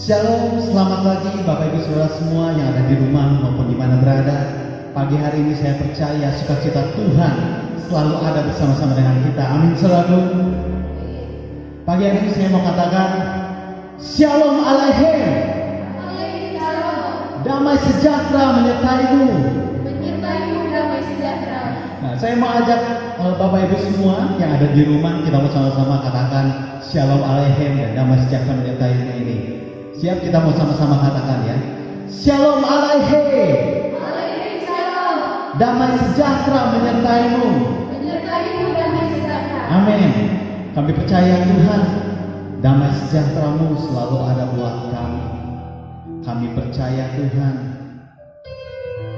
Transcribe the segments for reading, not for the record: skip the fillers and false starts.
Shalom, selamat pagi Bapak Ibu Saudara semua yang ada di rumah maupun di mana berada. Pagi hari ini saya percaya sukacita Tuhan selalu ada bersama-sama dengan kita. Amin selalu. Pagi hari ini saya mau katakan Shalom Aleichem. Damai sejahtera menyertaimu. Damai sejahtera. Nah, saya mau ajak Bapak Ibu semua yang ada di rumah, kita mau sama-sama katakan Shalom Aleichem dan damai sejahtera menyertaimu ini. Siap, kita mau sama-sama katakan ya. Shalom Aleichem. Shalom. Damai sejahtera menyertaimu. Damai sejahtera. Amin. Kami percaya Tuhan, damai sejahtera-Mu selalu ada buat kami. Kami percaya Tuhan,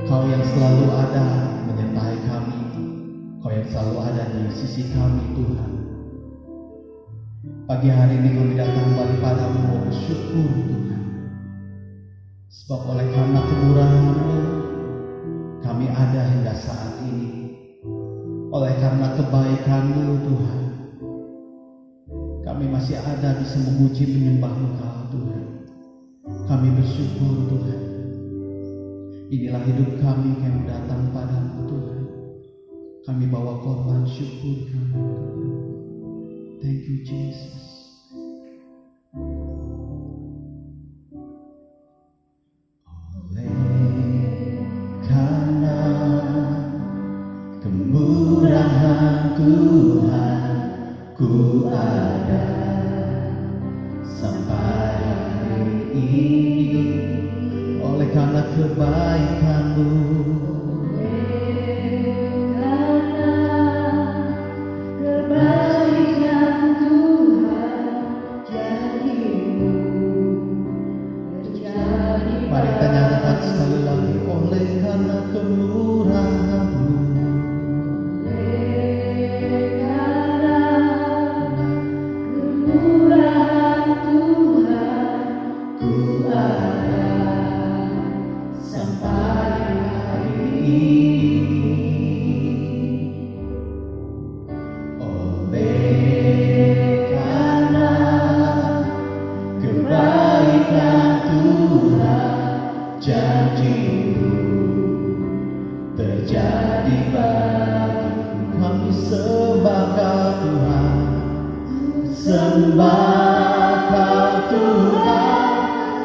Kau yang selalu ada menyertai kami. Kau yang selalu ada di sisi kami Tuhan. Pagi hari ini kami datang daripada-Mu mau bersyukur Tuhan. Sebab oleh karena kemurahan-Mu kami ada hingga saat ini. Oleh karena kebaikan-Mu Tuhan, kami masih ada bisa memuji menyembah Engkau Tuhan. Kami bersyukur Tuhan. Inilah hidup kami yang datang padamu Tuhan. Kami bawa korban syukur kami. Thank you Jesus. Oleh karena kemurahan Tuhan, ku ada sampai hari ini. Oleh karena kebaikan-Mu, mari kita nyatakan sekali lagi. Oleh karena kemurahan-Mu, ku ada sampai hari ini. Oleh karena kebaikan Tuhan, janji-Mu terjadi bagiku. Kami sembah Kau Tuhan, sembah Kau Tuhan.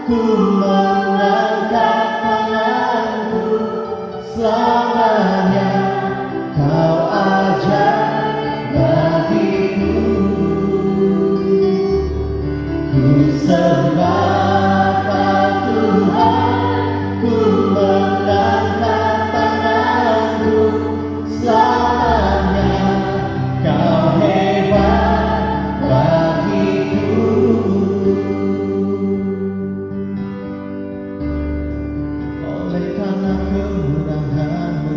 Ku mengangkat tanganku, selamanya Kau ajar bagiku. Ku sembah Kau Tuhan, ku mengangkat tanganku, selamanya Kau hebat bagiku. Oleh karena kemurahan-Mu,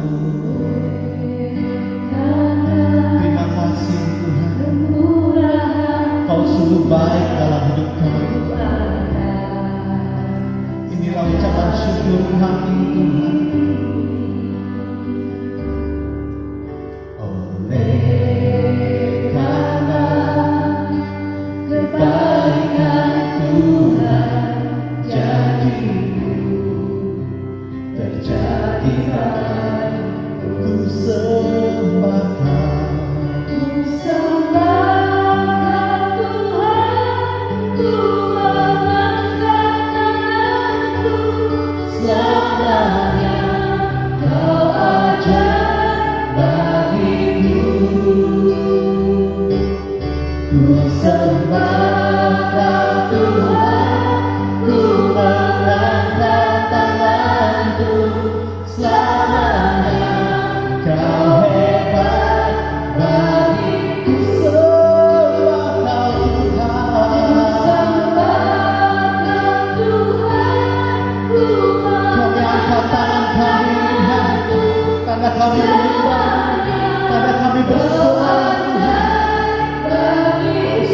kami menyembah, tanda kami bersorak Tuhan.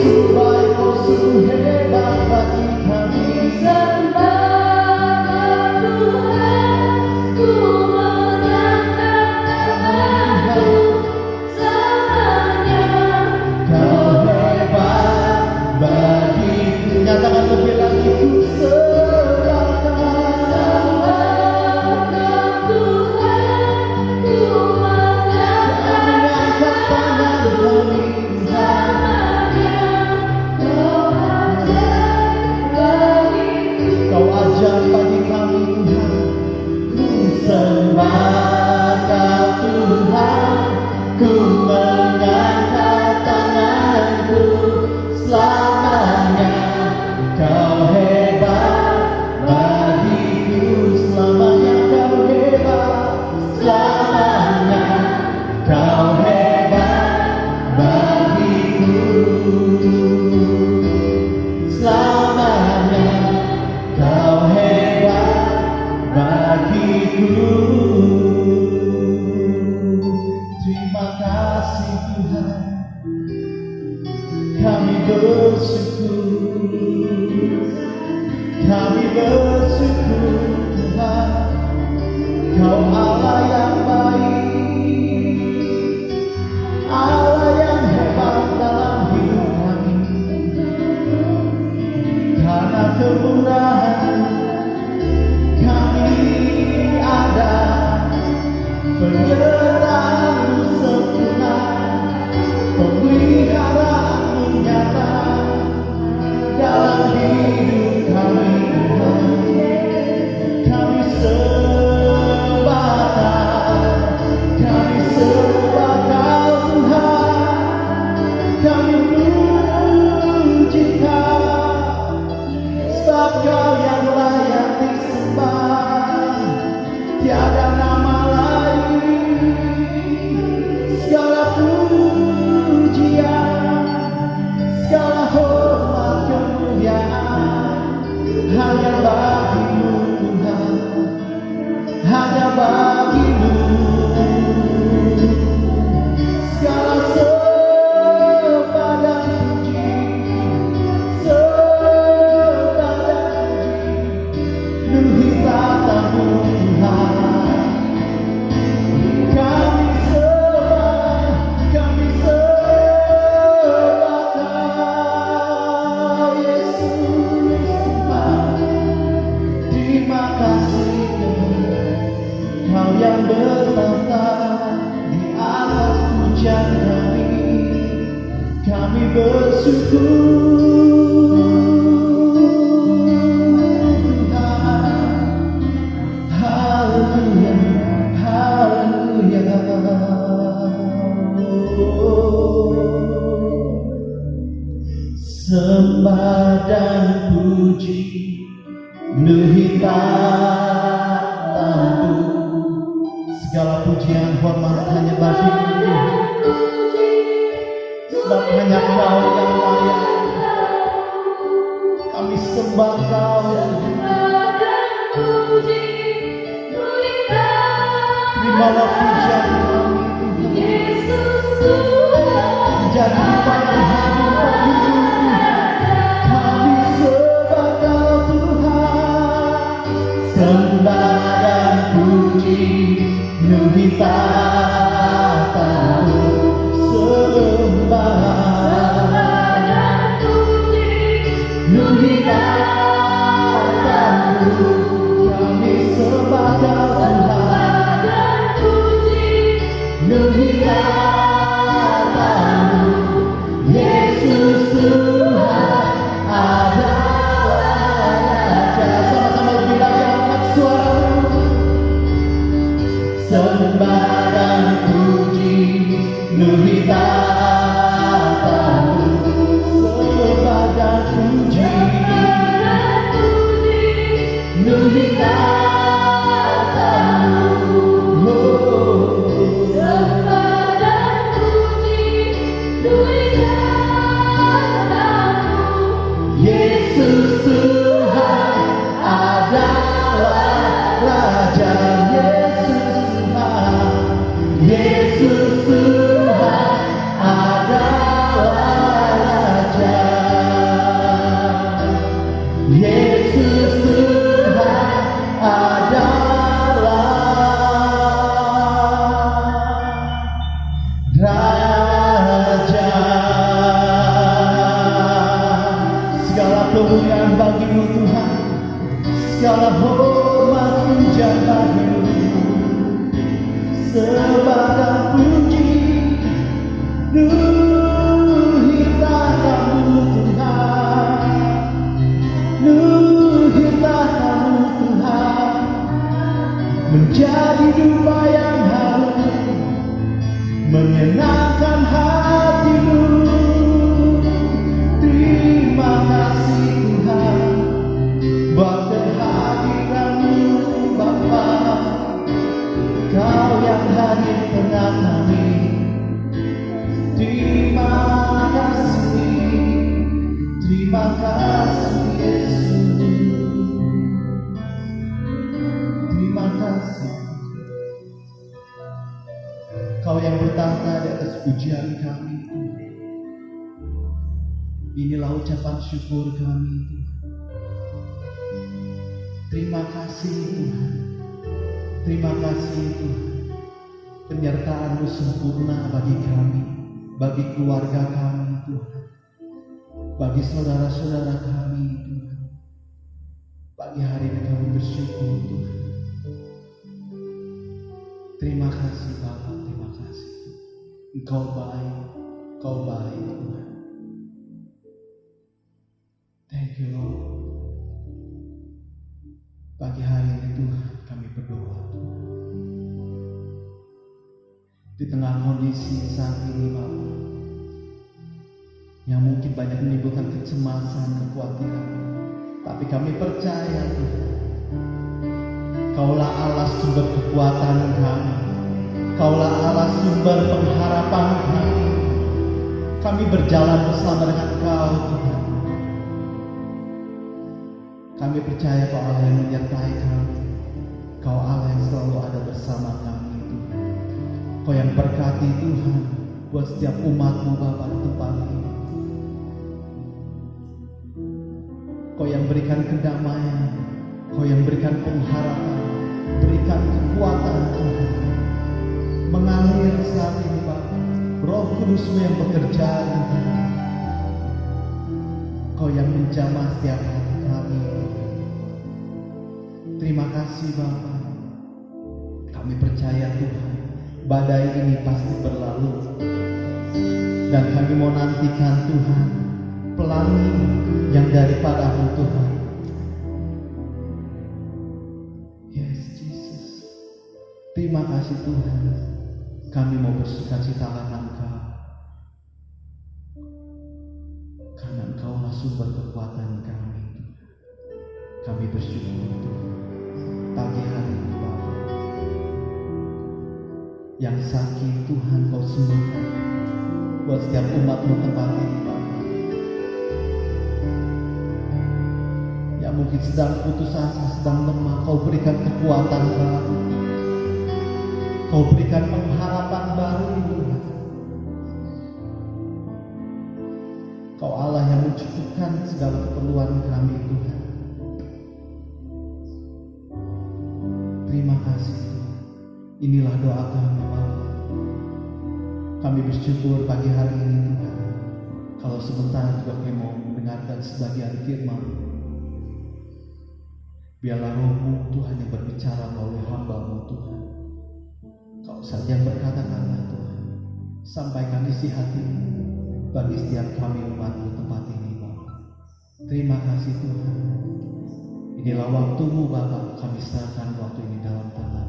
Sungguh baik, Kau sungguh hebat bagi kami. Nyatakan lebih lagi, ku serahkan Tuhan, ku mengangkat tangan kami Kau ajar bagi kami Tuhan, ku sembah Kau Tuhan, ku mengangkat tanganku selamanya. Kau hebat bagiku selamanya, Kau hebat selamanya, Kau hebat bagiku selamanya, Kau hebat bagiku. Terima kasih Tuhan, kami bersyukur, kami bersyukur Tuhan, Kau Allah yang baik, Allah yang hebat dalam hidup kami. Karena kemurahan kami ada, penyertaan-Mu sempurna, pemeliharaan-Mu nyata dalam hidup kami Tuhan. Kami sembah Kau Tuhan, kami puji Kau, sebab Kau yang layak disembah, tiada nama lain. Segala pujian, segala hormat kemuliaan hanya bagi-Mu Tuhan, hanya bagi-Mu. Segala sembah dan puji, sembah dan puji, penuhi tata-Mu Tuhan. Kami sembah Kau Yesus Tuhan. Terima kasih Kau yang bertahta di atas pujian kami bersyukur Tuhan. Haleluya, haleluya. Sembah dan puji penuhi tata-Mu. Segala pujian hormat hanya bagi-Mu, sebab hanya Kau yang layak. Kami sembah Kau, terimalah pujian kami Tuhan, menjadi pada hidup kami sembah Kau Tuhan. Sembah dan puji penuhi tata-Mu. Sembah dan puji penuhi tata-Mu. Kami sembah Kau Tuhan, penuhi tata-Mu. Yesus Tuhan adalah Raja. Sama-sama bilang, angkat suaramu. Sembah dan puji penuhi tata-Mu. Sembah dan puji penuhi tata-Mu. Sembah dan puji penuhi tata-Mu. Yesus Tuhan adalah Raja. Yesus Tuhan sebagai puji. Nuhirlah kamu Tuhan, nuhirlah kamu Tuhan, menjadi dupa yang harum, menyenangkan hatimu. Terima kasih Tuhan buat kehadiran-Mu Bapa. Kau yang hadir tengah kami. Terima kasih Yesus. Terima kasih. Kau yang bertahta di atas pujian kami. Inilah ucapan syukur kami. Terima kasih Tuhan. Terima kasih Tuhan. Penyertaan-Mu sempurna bagi kami, bagi keluarga kami Tuhan, bagi saudara-saudara kami Tuhan. Pagi hari ini kami bersyukur Tuhan. Terima kasih Bapa, terima kasih. Engkau baik Tuhan. Thank you Lord. Pagi hari ini Tuhan kami berdoa Tuhan. Di tengah kondisi saat ini Bapa, yang mungkin banyak menimbulkan kecemasan, kekhawatiran, tapi kami percaya Tuhan, Kaulah Allah sumber kekuatan kami, Kaulah Allah sumber pengharapan kami. Kami berjalan bersama dengan Kau Tuhan. Kami percaya Kau Allah yang menyertai kami, Kau Allah yang selalu ada bersama kami Tuhan. Kau yang berkati Tuhan buat setiap umat-Mu Bapa di tempat ini. Kau yang berikan kedamaian, Kau yang berikan pengharapan, berikan kekuatan Tuhan. Mengalir saat ini Bapa, Roh Kudus-Mu yang bekerja Tuhan. Kau yang menjamah setiap hati kami. Terima kasih Bapa. Kami percaya Tuhan, badai ini pasti berlalu, dan kami mau nantikan Tuhan pelangi yang daripada-Mu Tuhan. Yes Jesus. Terima kasih Tuhan. Kami mau bersukacita karena Engkau, karena Engkaulah sumber kekuatan kami. Kami bersyukur Tuhan. Pagi hari ini Bapa, yang sakit Tuhan Kau sembuhkan buat setiap umat-Mu tempat ini Bapa. Yang mungkin sedang putus asa, sedang lemah, Kau berikan kekuatan baru, Kau berikan pengharapan baru Tuhan. Kau Allah yang mencukupkan segala keperluan kami Tuhan. Terima kasih Tuhan. Inilah doa kami Bapa. Kami bersyukur pagi hari ini Tuhan. Kalau sebentar juga kami mau mendengarkan sebagian firman, biarlah Roh-Mu Tuhan yang berbicara melalui hamba-Mu Tuhan. Kau saja yang berkata-kata Tuhan. Sampaikan isi hati bagi setiap kami umat-Mu tempat ini Bapa. Terima kasih Tuhan. Inilah waktu-Mu Bapa, kami serahkan waktu ini dalam tangan.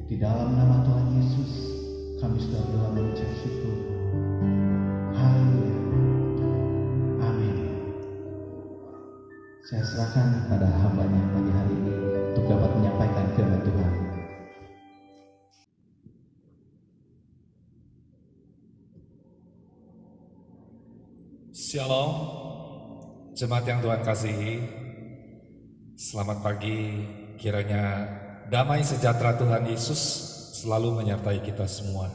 Di dalam nama Tuhan Yesus, kami sudah berdoa mengucap syukur. Haleluya. Amin. Saya serahkan kepada hamba-Nya pagi hari ini untuk dapat menyampaikan firman Tuhan. Shalom, jemaat yang Tuhan kasihi. Selamat pagi, kiranya damai sejahtera Tuhan Yesus selalu menyertai kita semua.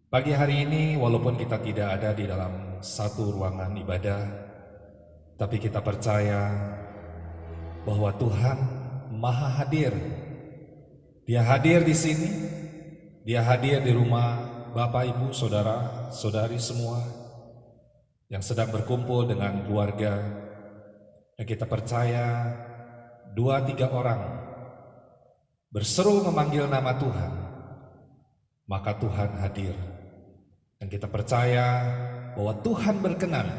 Pagi hari ini, walaupun kita tidak ada di dalam satu ruangan ibadah, tapi kita percaya bahwa Tuhan Maha Hadir. Dia hadir di sini, Dia hadir di rumah Bapak, Ibu, Saudara, Saudari semua yang sedang berkumpul dengan keluarga. Dan kita percaya 2-3 orang berseru memanggil nama Tuhan, maka Tuhan hadir. Dan kita percaya bahwa Tuhan berkenan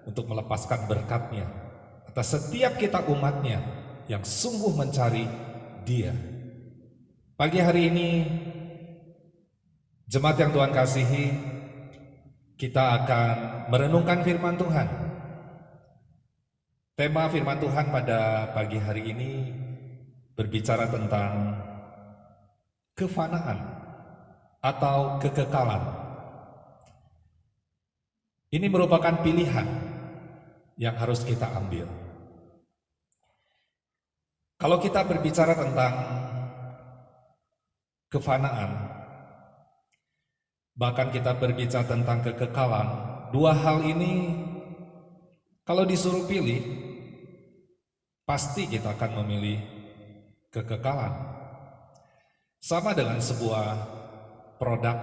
untuk melepaskan berkat-Nya atas setiap kita umat-Nya yang sungguh mencari Dia. Pagi hari ini, jemaat yang Tuhan kasihi, kita akan merenungkan firman Tuhan. Tema firman Tuhan pada pagi hari ini berbicara tentang kefanaan atau kekekalan. Ini merupakan pilihan yang harus kita ambil. Kalau kita berbicara tentang kefanaan, bahkan kita berbicara tentang kekekalan, dua hal ini kalau disuruh pilih, pasti kita akan memilih kekekalan. Sama dengan sebuah produk,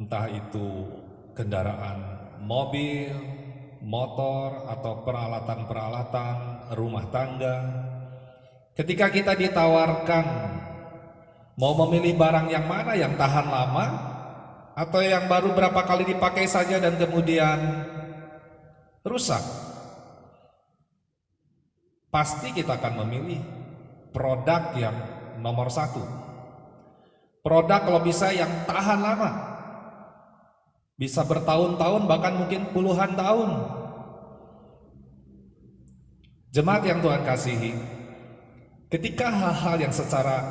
entah itu kendaraan mobil, motor, atau peralatan-peralatan rumah tangga. Ketika kita ditawarkan mau memilih barang yang mana yang tahan lama, atau yang baru berapa kali dipakai saja dan kemudian rusak, pasti kita akan memilih produk yang nomor satu. Produk kalau bisa yang tahan lama, bisa bertahun-tahun, bahkan mungkin puluhan tahun. Jemaat yang Tuhan kasihi, ketika hal-hal yang secara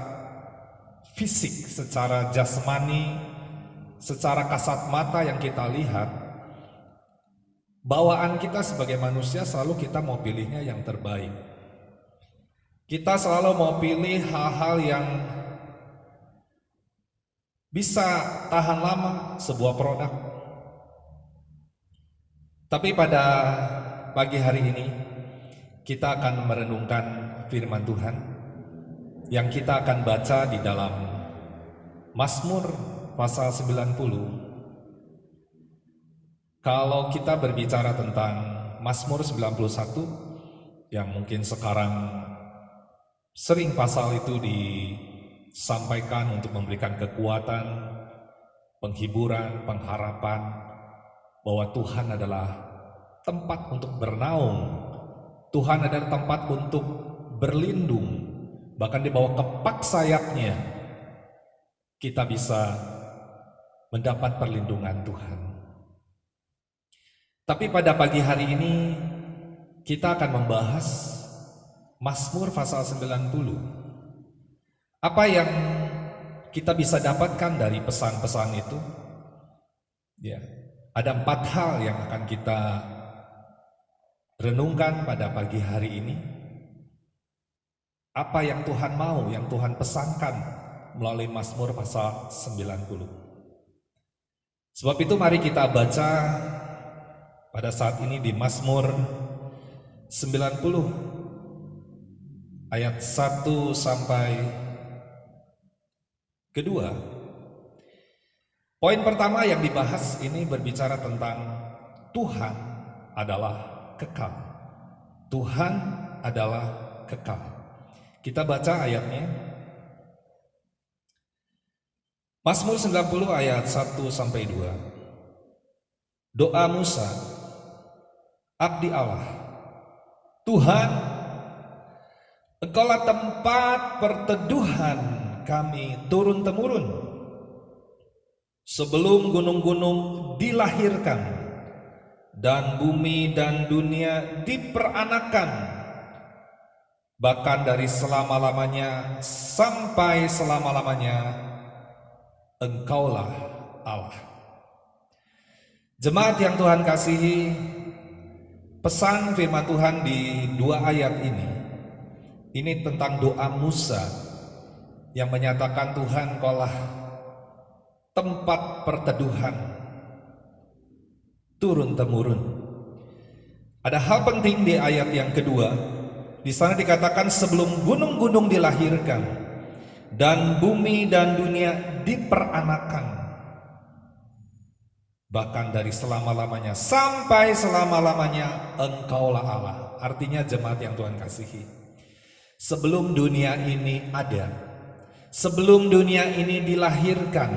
fisik, secara jasmani, secara kasat mata yang kita lihat, bawaan kita sebagai manusia selalu kita mau pilihnya yang terbaik. Kita selalu mau pilih hal-hal yang bisa tahan lama, sebuah produk. Tapi pada pagi hari ini kita akan merenungkan firman Tuhan yang kita akan baca di dalam Mazmur pasal 90. Kalau kita berbicara tentang Mazmur 91 yang mungkin sekarang sering pasal itu disampaikan untuk memberikan kekuatan, penghiburan, pengharapan bahwa Tuhan adalah tempat untuk bernaung, Tuhan adalah tempat untuk berlindung, bahkan di bawah kepak sayapnya kita bisa mendapat perlindungan Tuhan. Tapi pada pagi hari ini kita akan membahas Mazmur pasal 90. Apa yang kita bisa dapatkan dari pesan-pesan itu? Ya, ada 4 hal yang akan kita renungkan pada pagi hari ini. Apa yang Tuhan mau, yang Tuhan pesankan melalui Mazmur pasal 90. Sebab itu mari kita baca pada saat ini di Mazmur 90 ayat 1 sampai kedua. Poin pertama yang dibahas ini berbicara tentang Tuhan adalah kekal. Tuhan adalah kekal. Kita baca ayatnya. Mazmur 90 ayat 1 sampai 2. Doa Musa, abdi Allah. Tuhan, Engkaulah tempat perteduhan kami turun-temurun. Sebelum gunung-gunung dilahirkan dan bumi dan dunia diperanakan, bahkan dari selama-lamanya sampai selama-lamanya, Engkaulah Allah. Jemaat yang Tuhan kasihi, pesan firman Tuhan di 2 ayat ini tentang doa Musa yang menyatakan Tuhan Engkaulah tempat perteduhan turun-temurun. Ada hal penting di ayat yang kedua. Di sana dikatakan sebelum gunung-gunung dilahirkan dan bumi dan dunia diperanakan, bahkan dari selama-lamanya sampai selama-lamanya Engkaulah Allah. Artinya jemaat yang Tuhan kasihi, sebelum dunia ini ada, sebelum dunia ini dilahirkan,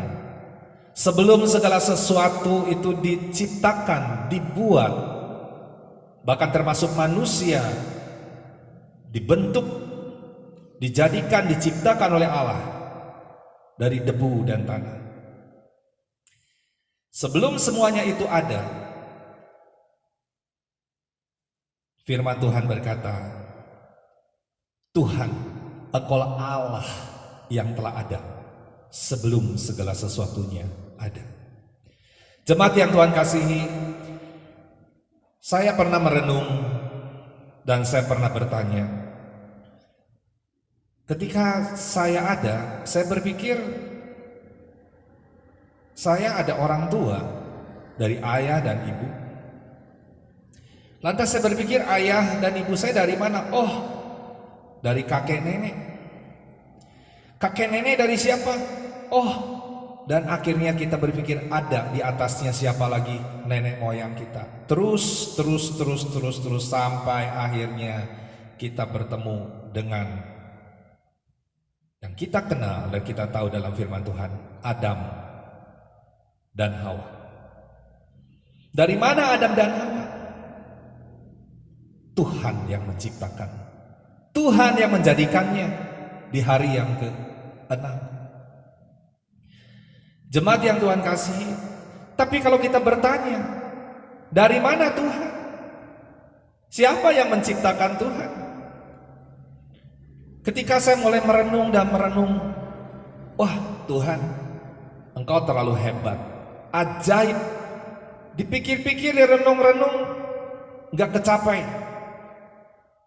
Sebelum segala sesuatu itu diciptakan, dibuat, bahkan termasuk manusia, dibentuk, dijadikan, diciptakan oleh Allah dari debu dan tanah. Sebelum semuanya itu ada, firman Tuhan berkata, Tuhan, Engkaulah Allah yang telah ada sebelum segala sesuatunya ada. Jemaat yang Tuhan kasihi, saya pernah merenung dan saya pernah bertanya. Ketika saya ada, saya berpikir saya ada orang tua dari ayah dan ibu. Lantas saya berpikir ayah dan ibu saya dari mana? Oh, dari kakek nenek. Kakek nenek dari siapa? Oh, dan akhirnya kita berpikir ada di atasnya siapa lagi? Nenek moyang kita. Terus sampai akhirnya kita bertemu dengan yang kita kenal dan kita tahu dalam firman Tuhan, Adam dan Hawa. Dari mana Adam dan Hawa? Tuhan yang menciptakan, Tuhan yang menjadikannya di hari yang ke-6. Jemaat yang Tuhan kasihi, tapi kalau kita bertanya, dari mana Tuhan? Siapa yang menciptakan Tuhan? Ketika saya mulai merenung, wah Tuhan, Engkau terlalu hebat, ajaib. Dipikir-pikir, direnung-renung, gak kecapai.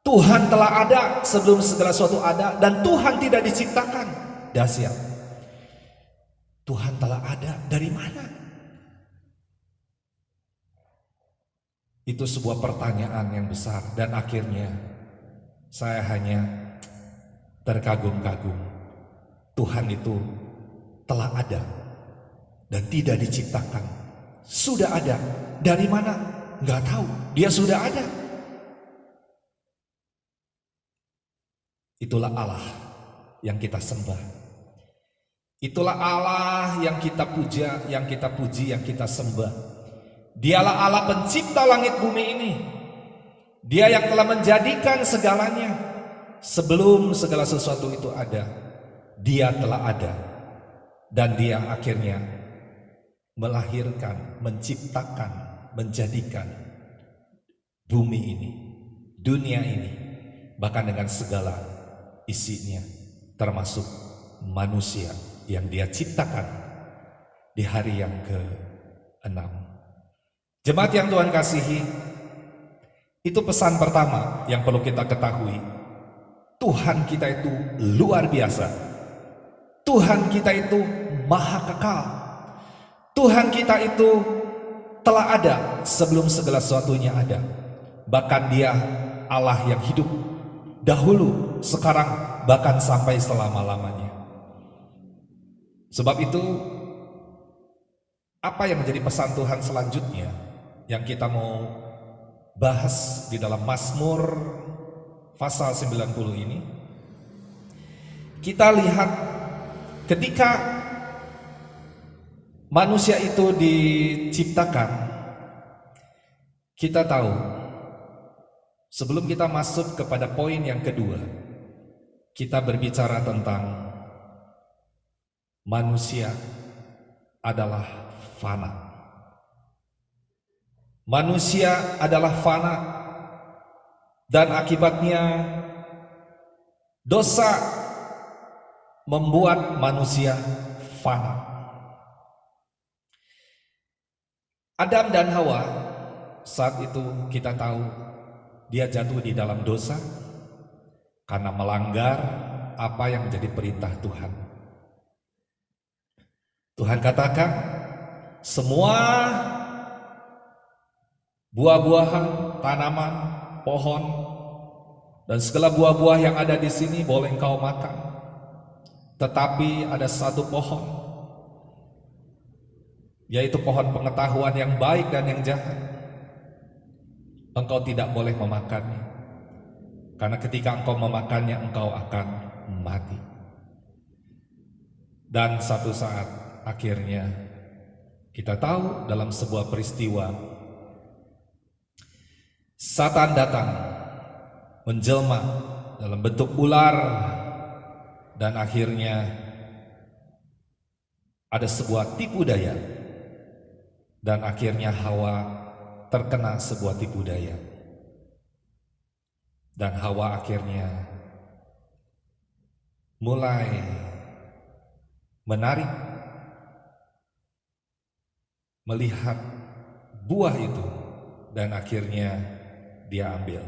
Tuhan telah ada sebelum segala sesuatu ada, dan Tuhan tidak diciptakan. Dahsyat. Tuhan telah ada dari mana? Itu sebuah pertanyaan yang besar, dan akhirnya saya hanya terkagum-kagum. Tuhan itu telah ada dan tidak diciptakan. Sudah ada. Dari mana? Nggak tahu. Dia sudah ada. Itulah Allah yang kita sembah. Itulah Allah yang kita puja, yang kita puji, yang kita sembah. Dialah Allah pencipta langit bumi ini. Dia yang telah menjadikan segalanya. Sebelum segala sesuatu itu ada, Dia telah ada. Dan Dia akhirnya melahirkan, menciptakan, menjadikan bumi ini, dunia ini, bahkan dengan segala isinya, termasuk manusia yang Dia ciptakan di hari yang ke-6. Jemaat yang Tuhan kasihi, itu pesan pertama yang perlu kita ketahui. Tuhan kita itu luar biasa. Tuhan kita itu maha kekal. Tuhan kita itu telah ada sebelum segala sesuatunya ada. Bahkan Dia Allah yang hidup dahulu, sekarang, bahkan sampai selama-lamanya. Sebab itu, apa yang menjadi pesan Tuhan selanjutnya yang kita mau bahas di dalam Mazmur pasal 90 ini? Kita lihat ketika manusia itu diciptakan, kita tahu, sebelum kita masuk kepada poin yang kedua, kita berbicara tentang manusia adalah fana. Manusia adalah fana, dan akibatnya dosa membuat manusia fana. Adam dan Hawa saat itu kita tahu dia jatuh di dalam dosa karena melanggar apa yang menjadi perintah Tuhan. Tuhan katakan semua buah-buahan, tanaman, pohon, dan segala buah-buah yang ada di sini boleh engkau makan. Tetapi ada satu pohon, yaitu pohon pengetahuan yang baik dan yang jahat. Engkau tidak boleh memakannya, karena ketika engkau memakannya engkau akan mati. Dan satu saat akhirnya Kita tahu dalam sebuah peristiwa Satan datang menjelma dalam bentuk ular dan akhirnya ada sebuah tipu daya dan akhirnya Hawa terkena sebuah tipu daya dan Hawa akhirnya mulai menarik melihat buah itu dan akhirnya dia ambil,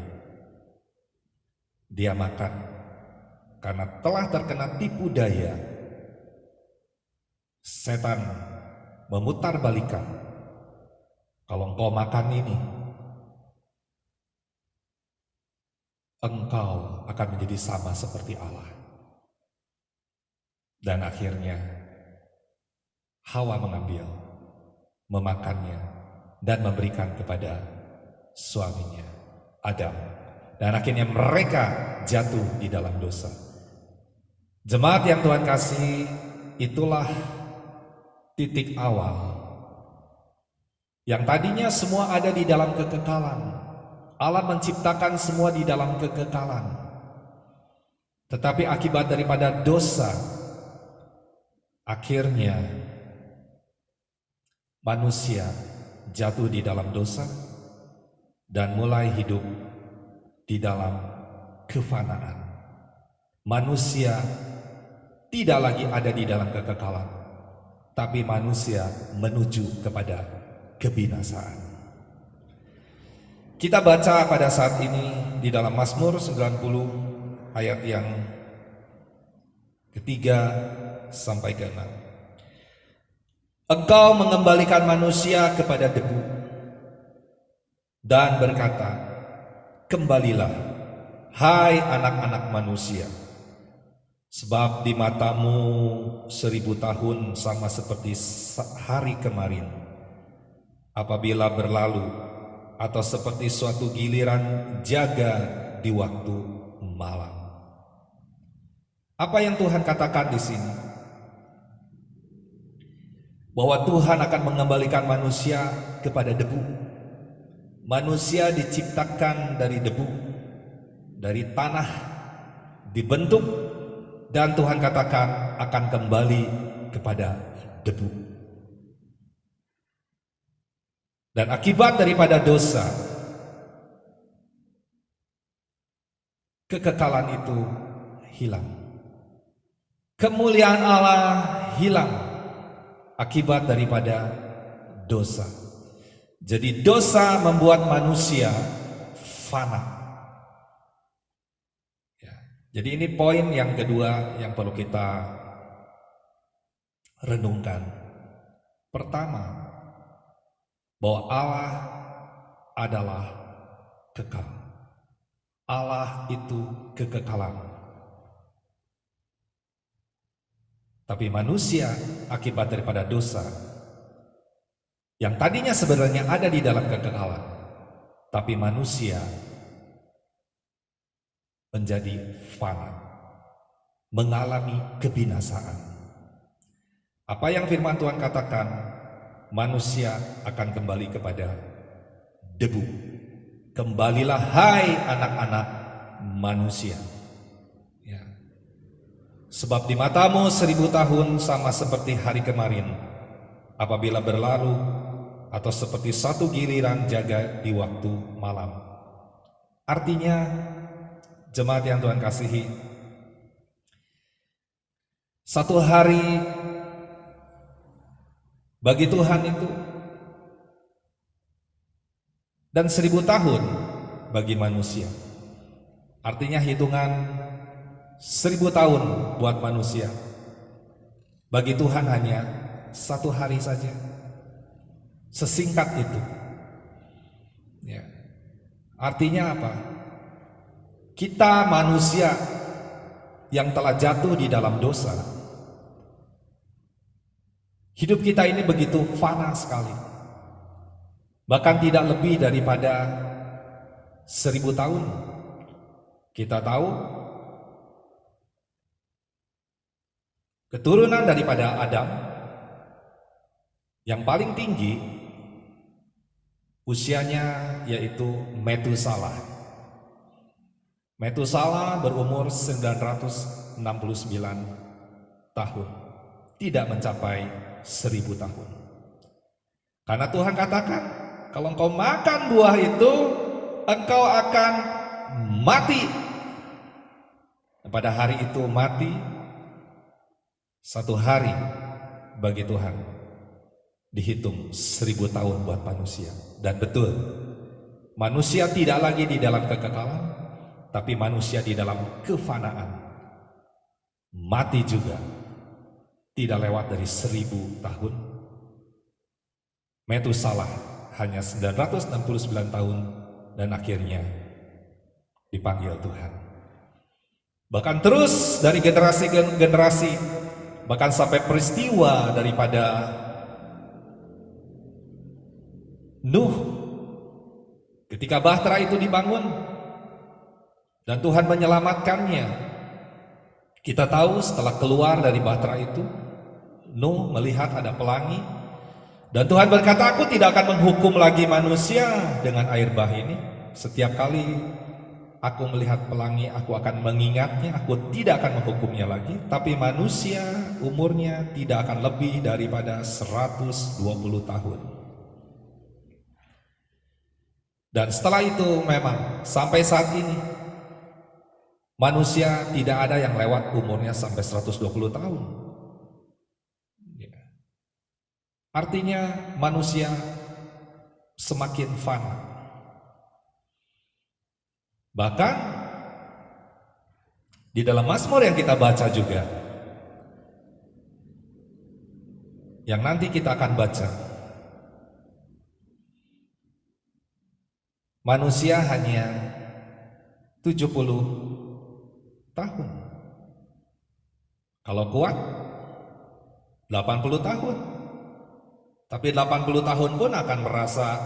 dia makan karena telah terkena tipu daya. Setan memutarbalikkan, kalau engkau makan ini, engkau akan menjadi sama seperti Allah. Dan akhirnya Hawa mengambil, memakannya dan memberikan kepada suaminya Adam, dan akhirnya mereka jatuh di dalam dosa. Jemaat yang Tuhan kasih, itulah titik awal yang tadinya semua ada di dalam kekekalan. Allah menciptakan semua di dalam kekekalan, tetapi akibat daripada dosa, akhirnya manusia jatuh di dalam dosa dan mulai hidup di dalam kefanaan. Manusia tidak lagi ada di dalam kekekalan, tapi manusia menuju kepada kebinasaan. Kita baca pada saat ini di dalam Mazmur 90 ayat yang ketiga sampai ke 6. Engkau mengembalikan manusia kepada debu dan berkata, kembalilah, hai anak-anak manusia, sebab di matamu 1000 tahun sama seperti hari kemarin, apabila berlalu, atau seperti suatu giliran jaga di waktu malam. Apa yang Tuhan katakan di sini? Bahwa Tuhan akan mengembalikan manusia kepada debu. Manusia diciptakan dari debu, dari tanah, dibentuk, dan Tuhan katakan akan kembali kepada debu. Dan akibat daripada dosa, kekekalan itu hilang. Kemuliaan Allah hilang akibat daripada dosa. Jadi dosa membuat manusia fana. Ya, jadi ini poin yang kedua yang perlu kita renungkan. Pertama, bahwa Allah adalah kekal. Allah itu kekekalan. Tapi manusia akibat daripada dosa, yang tadinya sebenarnya ada di dalam kekekalan, tapi manusia menjadi fana, mengalami kebinasaan. Apa yang firman Tuhan katakan, manusia akan kembali kepada debu. Kembalilah hai anak-anak manusia. Ya. Sebab di matamu 1000 tahun sama seperti hari kemarin, apabila berlalu, atau seperti satu giliran jaga di waktu malam. Artinya, jemaat yang Tuhan kasihi, satu hari bagi Tuhan itu, dan 1000 tahun bagi manusia. Artinya hitungan 1000 tahun buat manusia, bagi Tuhan hanya satu hari saja. Sesingkat itu. Ya. Artinya apa? Kita manusia yang telah jatuh di dalam dosa, hidup kita ini begitu fana sekali. Bahkan tidak lebih daripada 1000 tahun. Kita tahu keturunan daripada Adam Yang paling tinggi usianya yaitu Metusalah. Metusalah berumur 969 tahun, tidak mencapai 1000 tahun. Karena Tuhan katakan, kalau engkau makan buah itu, engkau akan mati. Pada hari itu mati, satu hari bagi Tuhan dihitung 1000 tahun buat manusia. Dan betul, manusia tidak lagi di dalam kekekalan, tapi manusia di dalam kefanaan. Mati juga tidak lewat dari 1000 tahun. Metusalah hanya 969 tahun dan akhirnya dipanggil Tuhan. Bahkan terus dari generasi ke generasi, bahkan sampai peristiwa daripada Nuh ketika bahtera itu dibangun dan Tuhan menyelamatkannya. Kita tahu setelah keluar dari bahtera itu, Nuh melihat ada pelangi dan Tuhan berkata, aku tidak akan menghukum lagi manusia dengan air bah ini. Setiap kali aku melihat pelangi, aku akan mengingatnya, aku tidak akan menghukumnya lagi. Tapi manusia umurnya tidak akan lebih daripada 120 tahun. Dan setelah itu memang sampai saat ini manusia tidak ada yang lewat umurnya sampai 120 tahun. Artinya manusia semakin fana. Bahkan di dalam Mazmur yang kita baca juga, yang nanti kita akan baca, manusia hanya 70 tahun. Kalau kuat 80 tahun. Tapi 80 tahun pun akan merasa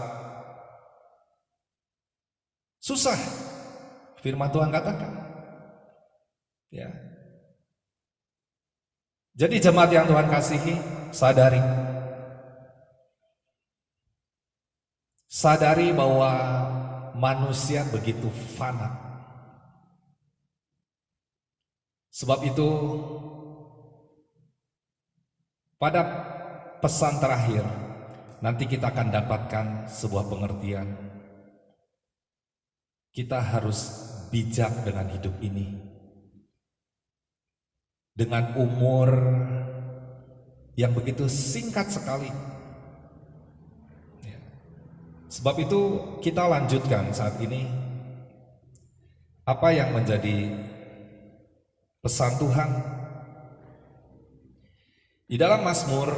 susah. Firman Tuhan katakan. Ya. Jadi jemaat yang Tuhan kasihi, sadari. Sadari bahwa manusia begitu fana. Sebab itu pada pesan terakhir nanti kita akan dapatkan sebuah pengertian. Kita harus bijak dengan hidup ini. Dengan umur yang begitu singkat sekali. Sebab itu kita lanjutkan saat ini apa yang menjadi pesan Tuhan di dalam Mazmur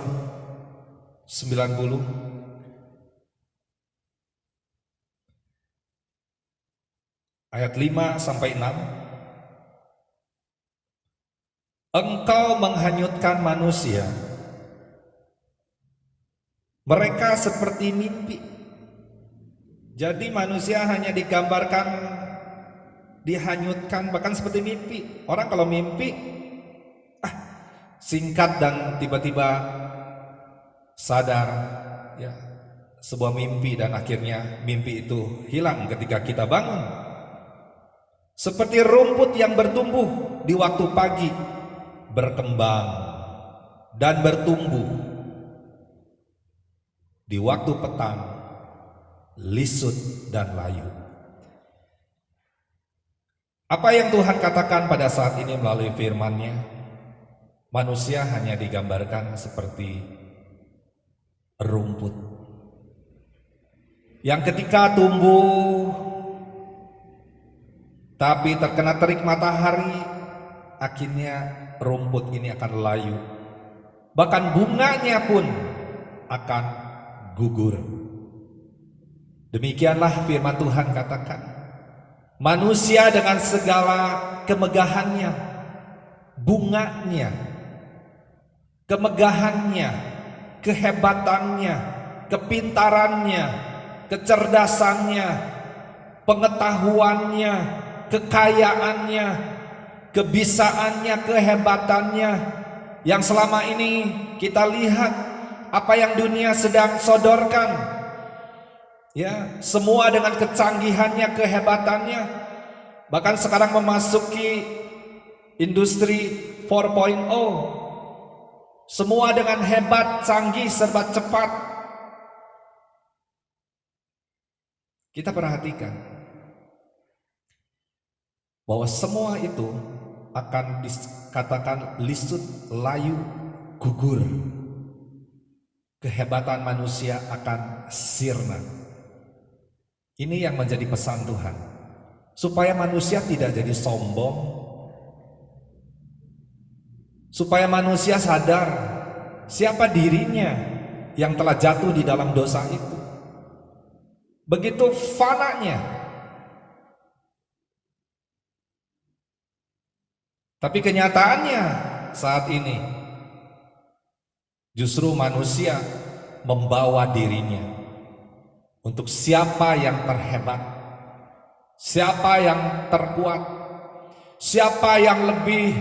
90 ayat 5 sampai 6. Engkau menghanyutkan manusia, mereka seperti mimpi. Jadi manusia hanya digambarkan dihanyutkan, bahkan seperti mimpi. Orang kalau mimpi singkat dan tiba-tiba sadar, ya, sebuah mimpi dan akhirnya mimpi itu hilang ketika kita bangun. Seperti rumput yang bertumbuh di waktu pagi, berkembang dan bertumbuh. Di waktu petang, lisut dan layu. Apa yang Tuhan katakan pada saat ini melalui firman-Nya? Manusia hanya digambarkan seperti rumput yang ketika tumbuh tapi terkena terik matahari, akhirnya rumput ini akan layu. Bahkan bunganya pun akan gugur. Demikianlah firman Tuhan katakan, manusia dengan segala kemegahannya, bunganya, kemegahannya, kehebatannya, kepintarannya, kecerdasannya, pengetahuannya, kekayaannya, kebisaannya, kehebatannya yang selama ini kita lihat apa yang dunia sedang sodorkan. Ya, semua dengan kecanggihannya, kehebatannya. Bahkan sekarang memasuki industri 4.0. Semua dengan hebat, canggih, serba cepat. Kita perhatikan bahwa semua itu akan dikatakan lisut, layu, gugur. Kehebatan manusia akan sirna. Ini yang menjadi pesan Tuhan, supaya manusia tidak jadi sombong, supaya manusia sadar siapa dirinya yang telah jatuh di dalam dosa itu. Begitu fananya. Tapi kenyataannya saat ini justru manusia membawa dirinya untuk siapa yang terhebat, siapa yang terkuat, siapa yang lebih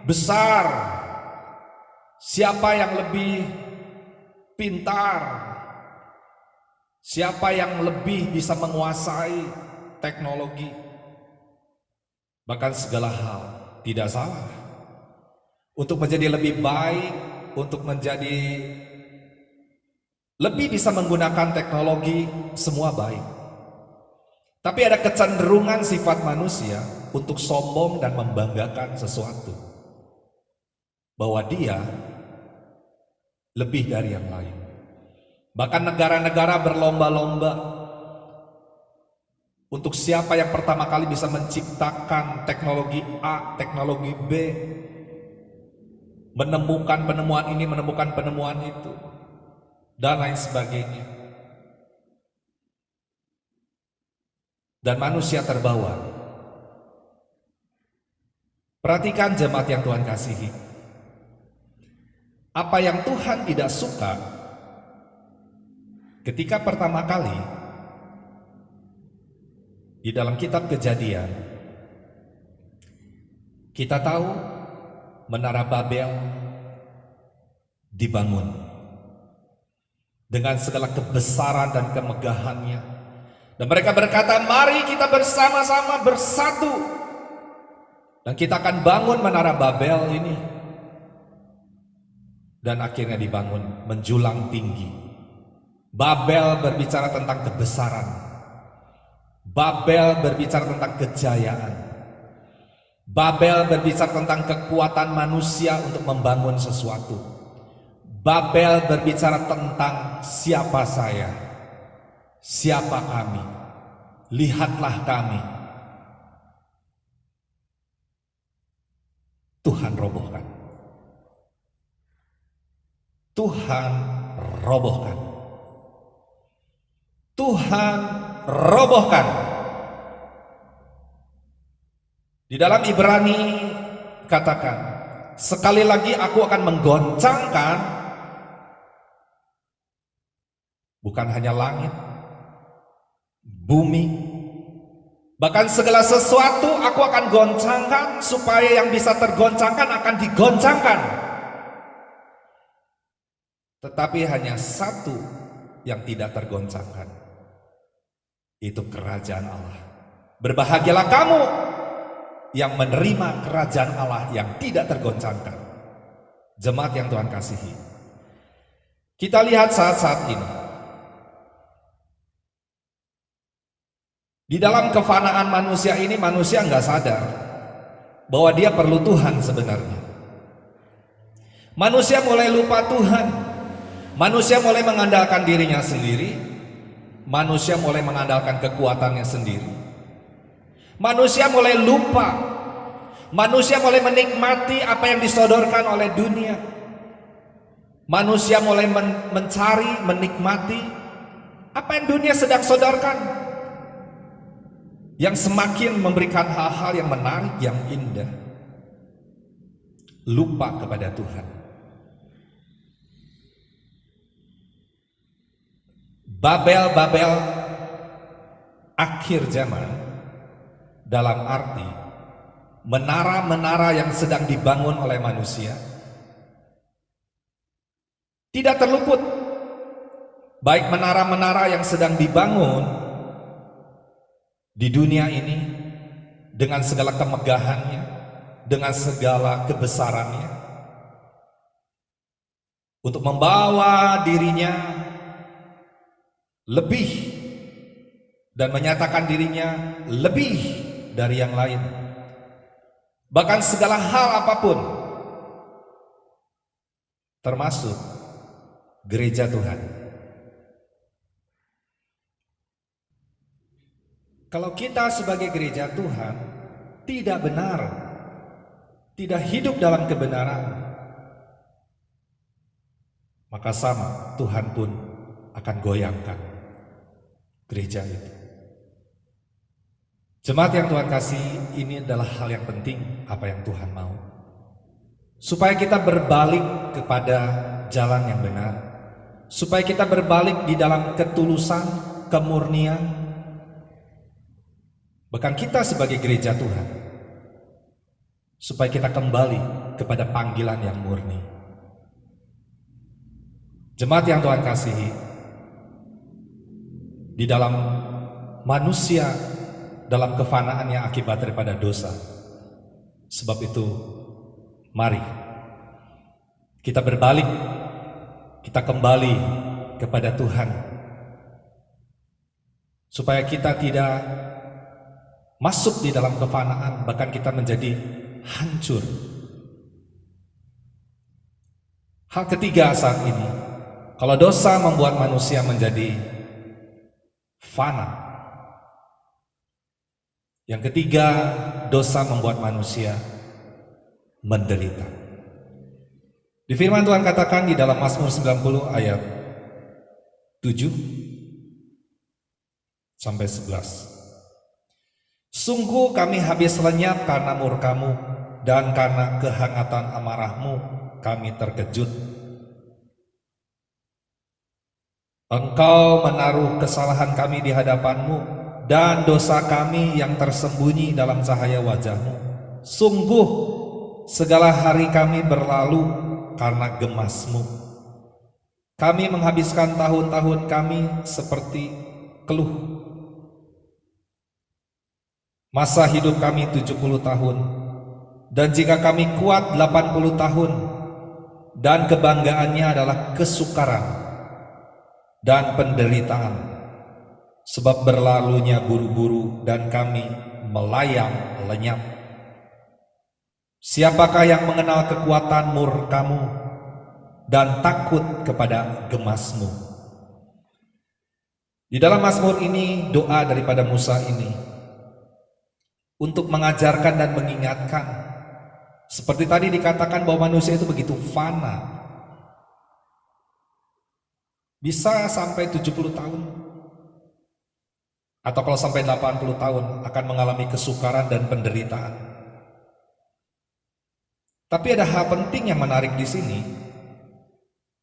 besar, siapa yang lebih pintar, siapa yang lebih bisa menguasai teknologi. Bahkan segala hal tidak salah. Untuk menjadi lebih baik, untuk menjadi lebih bisa menggunakan teknologi, semua baik. Tapi ada kecenderungan sifat manusia untuk sombong dan membanggakan sesuatu, bahwa dia lebih dari yang lain. Bahkan negara-negara berlomba-lomba untuk siapa yang pertama kali bisa menciptakan teknologi A, teknologi B, menemukan penemuan ini, menemukan penemuan itu, dan lain sebagainya. Dan manusia terbawa. Perhatikan jemaat yang Tuhan kasihi. Apa yang Tuhan tidak suka ketika pertama kali di dalam kitab Kejadian, kita tahu Menara Babel dibangun dengan segala kebesaran dan kemegahannya. Dan mereka berkata, mari kita bersama-sama bersatu dan kita akan bangun Menara Babel ini. Dan akhirnya dibangun menjulang tinggi. Babel berbicara tentang kebesaran. Babel berbicara tentang kejayaan. Babel berbicara tentang kekuatan manusia untuk membangun sesuatu. Babel berbicara tentang siapa saya, siapa kami, lihatlah kami. Tuhan robohkan. Tuhan robohkan. Tuhan robohkan. Di dalam Ibrani katakan, sekali lagi aku akan menggoncangkan bukan hanya langit, bumi, bahkan segala sesuatu aku akan goncangkan, supaya yang bisa tergoncangkan akan digoncangkan. Tetapi hanya satu yang tidak tergoncangkan, itu kerajaan Allah. Berbahagialah kamu yang menerima kerajaan Allah yang tidak tergoncangkan. Jemaat yang Tuhan kasihi, kita lihat saat-saat ini di dalam kefanaan manusia ini, manusia nggak sadar bahwa dia perlu Tuhan sebenarnya. Manusia mulai lupa Tuhan. Manusia mulai mengandalkan dirinya sendiri. Manusia mulai mengandalkan kekuatannya sendiri. Manusia mulai lupa. Manusia mulai menikmati apa yang disodorkan oleh dunia. Manusia mulai mencari, menikmati apa yang dunia sedang sodorkan, yang semakin memberikan hal-hal yang menarik, yang indah. Lupa kepada Tuhan. Babel-Babel akhir zaman, dalam arti menara-menara yang sedang dibangun oleh manusia, Tidak terluput baik menara-menara yang sedang dibangun di dunia ini dengan segala kemegahannya, dengan segala kebesarannya, untuk membawa dirinya lebih dan menyatakan dirinya lebih dari yang lain. Bahkan segala hal apapun, termasuk gereja Tuhan. Kalau kita sebagai gereja Tuhan tidak benar, tidak hidup dalam kebenaran, maka sama Tuhan pun akan goyangkan gereja itu. Jemaat yang Tuhan kasih, ini adalah hal yang penting apa yang Tuhan mau. Supaya kita berbalik kepada jalan yang benar. Supaya kita berbalik di dalam ketulusan, kemurnian. Bahkan kita sebagai gereja Tuhan. Supaya kita kembali kepada panggilan yang murni. Jemaat yang Tuhan kasihi, di dalam manusia, dalam kefanaan yang akibat daripada dosa. Sebab itu, mari kita berbalik, kita kembali kepada Tuhan, supaya kita tidak masuk di dalam kefanaan, bahkan kita menjadi hancur. Hal ketiga saat ini, kalau dosa membuat manusia menjadi fana. Yang ketiga, dosa membuat manusia menderita. Di firman Tuhan katakan di dalam Mazmur 90 ayat 7 sampai 11. Sungguh kami habis lenyap karena murka-Mu, dan karena kehangatan amarah-Mu kami terkejut. Engkau menaruh kesalahan kami di hadapan-Mu, dan dosa kami yang tersembunyi dalam cahaya wajah-Mu. Sungguh segala hari kami berlalu karena gemas-Mu. Kami menghabiskan tahun-tahun kami seperti keluh. Masa hidup kami 70 tahun, dan jika kami kuat 80 tahun, dan kebanggaannya adalah kesukaran dan penderitaan. Sebab berlalunya buru-buru dan kami melayang lenyap. Siapakah yang mengenal kekuatan murka-Mu dan takut kepada gemas-Mu? Di dalam Mazmur ini, doa daripada Musa ini untuk mengajarkan dan mengingatkan. Seperti tadi dikatakan bahwa manusia itu begitu fana. Bisa sampai 70 tahun. Atau kalau sampai 80 tahun akan mengalami kesukaran dan penderitaan. Tapi ada hal penting yang menarik di sini.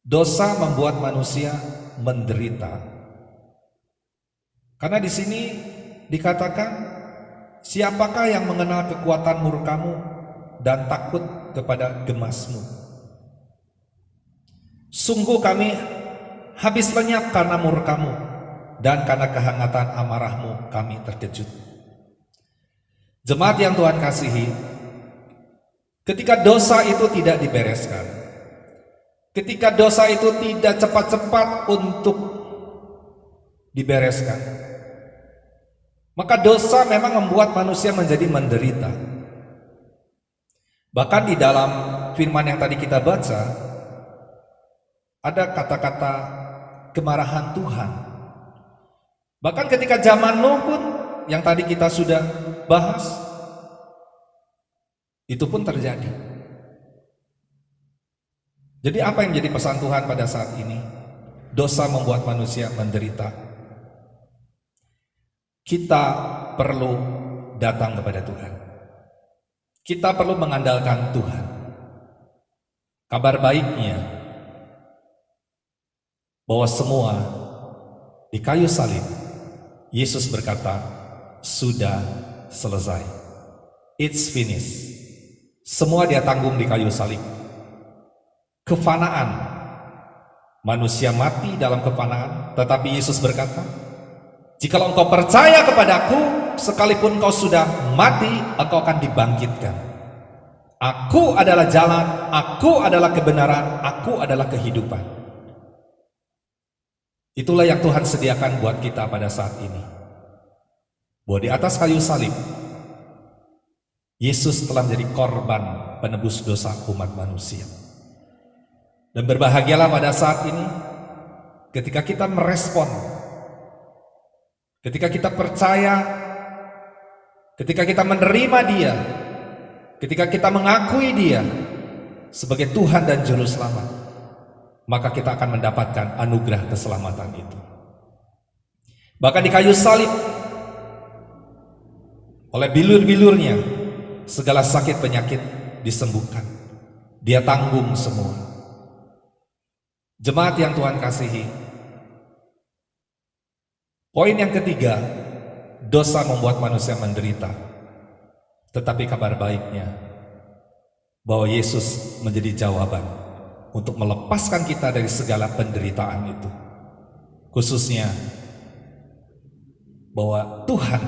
Dosa membuat manusia menderita. Karena di sini dikatakan, siapakah yang mengenal kekuatan murka-Mu dan takut kepada gemas-Mu? Sungguh kami habis lenyap karena murka-Mu, dan karena kehangatan amarah-Mu kami terkejut. Jemaat yang Tuhan kasihi, ketika dosa itu tidak dibereskan, ketika dosa itu tidak cepat-cepat untuk dibereskan, maka dosa memang membuat manusia menjadi menderita. Bahkan di dalam firman yang tadi kita baca, ada kata-kata kemarahan Tuhan. Bahkan ketika zaman Nuh pun, yang tadi kita sudah bahas, itu pun terjadi. Jadi apa yang menjadi pesan Tuhan pada saat ini? Dosa membuat manusia menderita. Kita perlu datang kepada Tuhan. Kita perlu mengandalkan Tuhan. Kabar baiknya bahwa semua di kayu salib Yesus berkata, sudah selesai. It's finished. Semua Dia tanggung di kayu salib. Kefanaan Manusia mati dalam kefanaan, tetapi Yesus berkata, jikalau engkau percaya kepadaku, sekalipun engkau sudah mati, engkau akan dibangkitkan. Aku adalah jalan, aku adalah kebenaran, aku adalah kehidupan. Itulah yang Tuhan sediakan buat kita pada saat ini. Bahwa di atas kayu salib, Yesus telah menjadi korban penebus dosa umat manusia. Dan berbahagialah pada saat ini ketika kita merespon, ketika kita percaya, ketika kita menerima Dia, ketika kita mengakui Dia sebagai Tuhan dan Juru Selamat, maka kita akan mendapatkan anugerah keselamatan itu. Bahkan di kayu salib, oleh bilur-bilurnya, segala sakit penyakit disembuhkan. Dia tanggung semua. Jemaat yang Tuhan kasihi, poin yang ketiga, dosa membuat manusia menderita. Tetapi kabar baiknya, bahwa Yesus menjadi jawaban untuk melepaskan kita dari segala penderitaan itu. Khususnya, bahwa Tuhan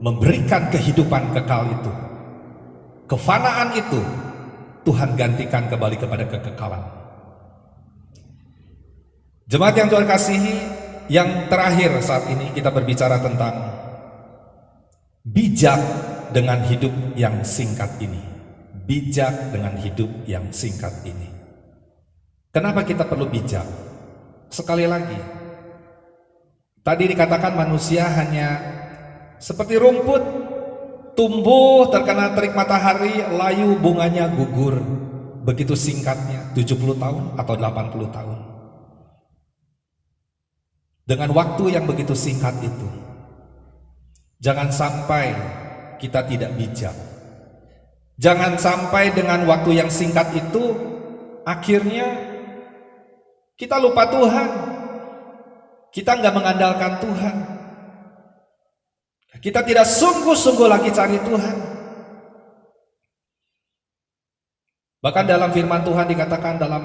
memberikan kehidupan kekal itu. Kefanaan itu Tuhan gantikan kembali kepada kekekalan. Jemaat yang Tuhan kasihi, yang terakhir saat ini kita berbicara tentang bijak dengan hidup yang singkat ini. Bijak dengan hidup yang singkat ini. Kenapa kita perlu bijak? Sekali lagi, tadi dikatakan manusia hanya seperti rumput, tumbuh terkena terik matahari, layu bunganya gugur. Begitu singkatnya, 70 tahun atau 80 tahun. Dengan waktu yang begitu singkat itu, jangan sampai kita tidak bijak. Jangan sampai dengan waktu yang singkat itu, akhirnya kita lupa Tuhan. Kita nggak mengandalkan Tuhan. Kita tidak sungguh-sungguh lagi cari Tuhan. Bahkan dalam firman Tuhan dikatakan dalam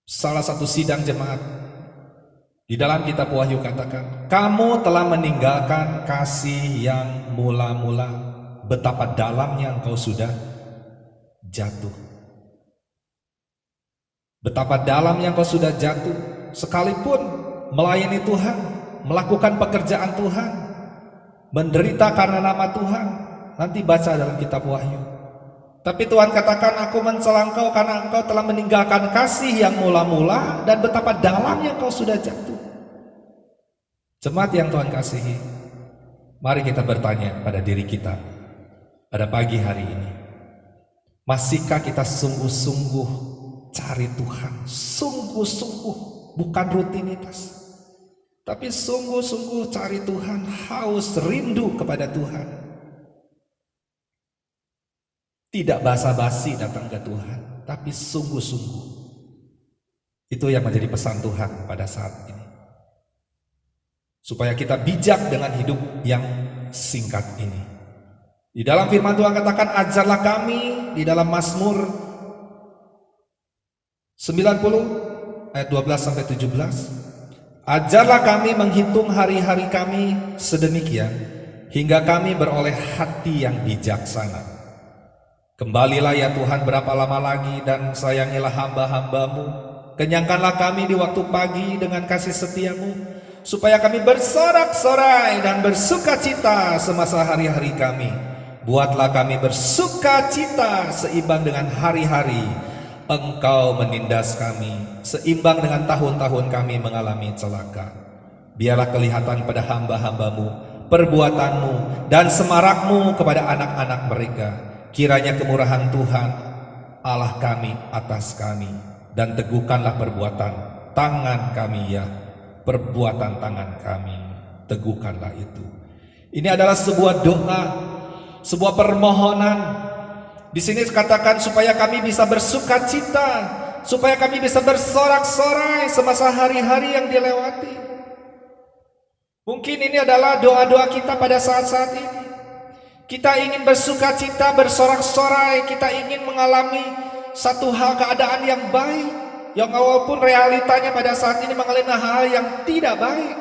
salah satu sidang jemaat, di dalam kitab Wahyu katakan, kamu telah meninggalkan kasih yang mula-mula, betapa dalamnya engkau sudah jatuh. Betapa dalamnya engkau sudah jatuh, sekalipun melayani Tuhan, melakukan pekerjaan Tuhan, menderita karena nama Tuhan. Nanti baca dalam kitab Wahyu. Tapi Tuhan katakan, aku mencela engkau karena engkau telah meninggalkan kasih yang mula-mula, dan betapa dalamnya engkau sudah jatuh. Jemaat yang Tuhan kasihi, mari kita bertanya pada diri kita pada pagi hari ini. Masihkah kita sungguh-sungguh cari Tuhan? Sungguh-sungguh, bukan rutinitas, tapi sungguh-sungguh cari Tuhan, haus rindu kepada Tuhan. Tidak basa-basi datang ke Tuhan, tapi sungguh-sungguh. Itu yang menjadi pesan Tuhan pada saat ini. Supaya kita bijak dengan hidup yang singkat ini. Di dalam firman Tuhan katakan, ajarlah kami di dalam Mazmur 90 ayat 12-17. Ajarlah kami menghitung hari-hari kami sedemikian, hingga kami beroleh hati yang bijaksana. Kembalilah ya Tuhan berapa lama lagi, dan sayangilah hamba-hambamu. Kenyangkanlah kami di waktu pagi dengan kasih setiamu, supaya kami bersorak-sorai dan bersukacita semasa hari-hari kami. Buatlah kami bersukacita seimbang dengan hari-hari Engkau menindas kami, seimbang dengan tahun-tahun kami mengalami celaka. Biarlah kelihatan pada hamba-hambamu perbuatanmu dan semarakmu kepada anak-anak mereka. Kiranya kemurahan Tuhan Allah kami atas kami, dan teguhkanlah perbuatan tangan kami ya. Perbuatan tangan kami, teguhkanlah itu. Ini adalah sebuah doa, sebuah permohonan. Di sini dikatakan supaya kami bisa bersukacita, supaya kami bisa bersorak-sorai semasa hari-hari yang dilewati. Mungkin ini adalah doa-doa kita pada saat-saat ini. Kita ingin bersukacita, bersorak-sorai, kita ingin mengalami satu hal keadaan yang baik, yang walaupun realitanya pada saat ini mengalami hal yang tidak baik.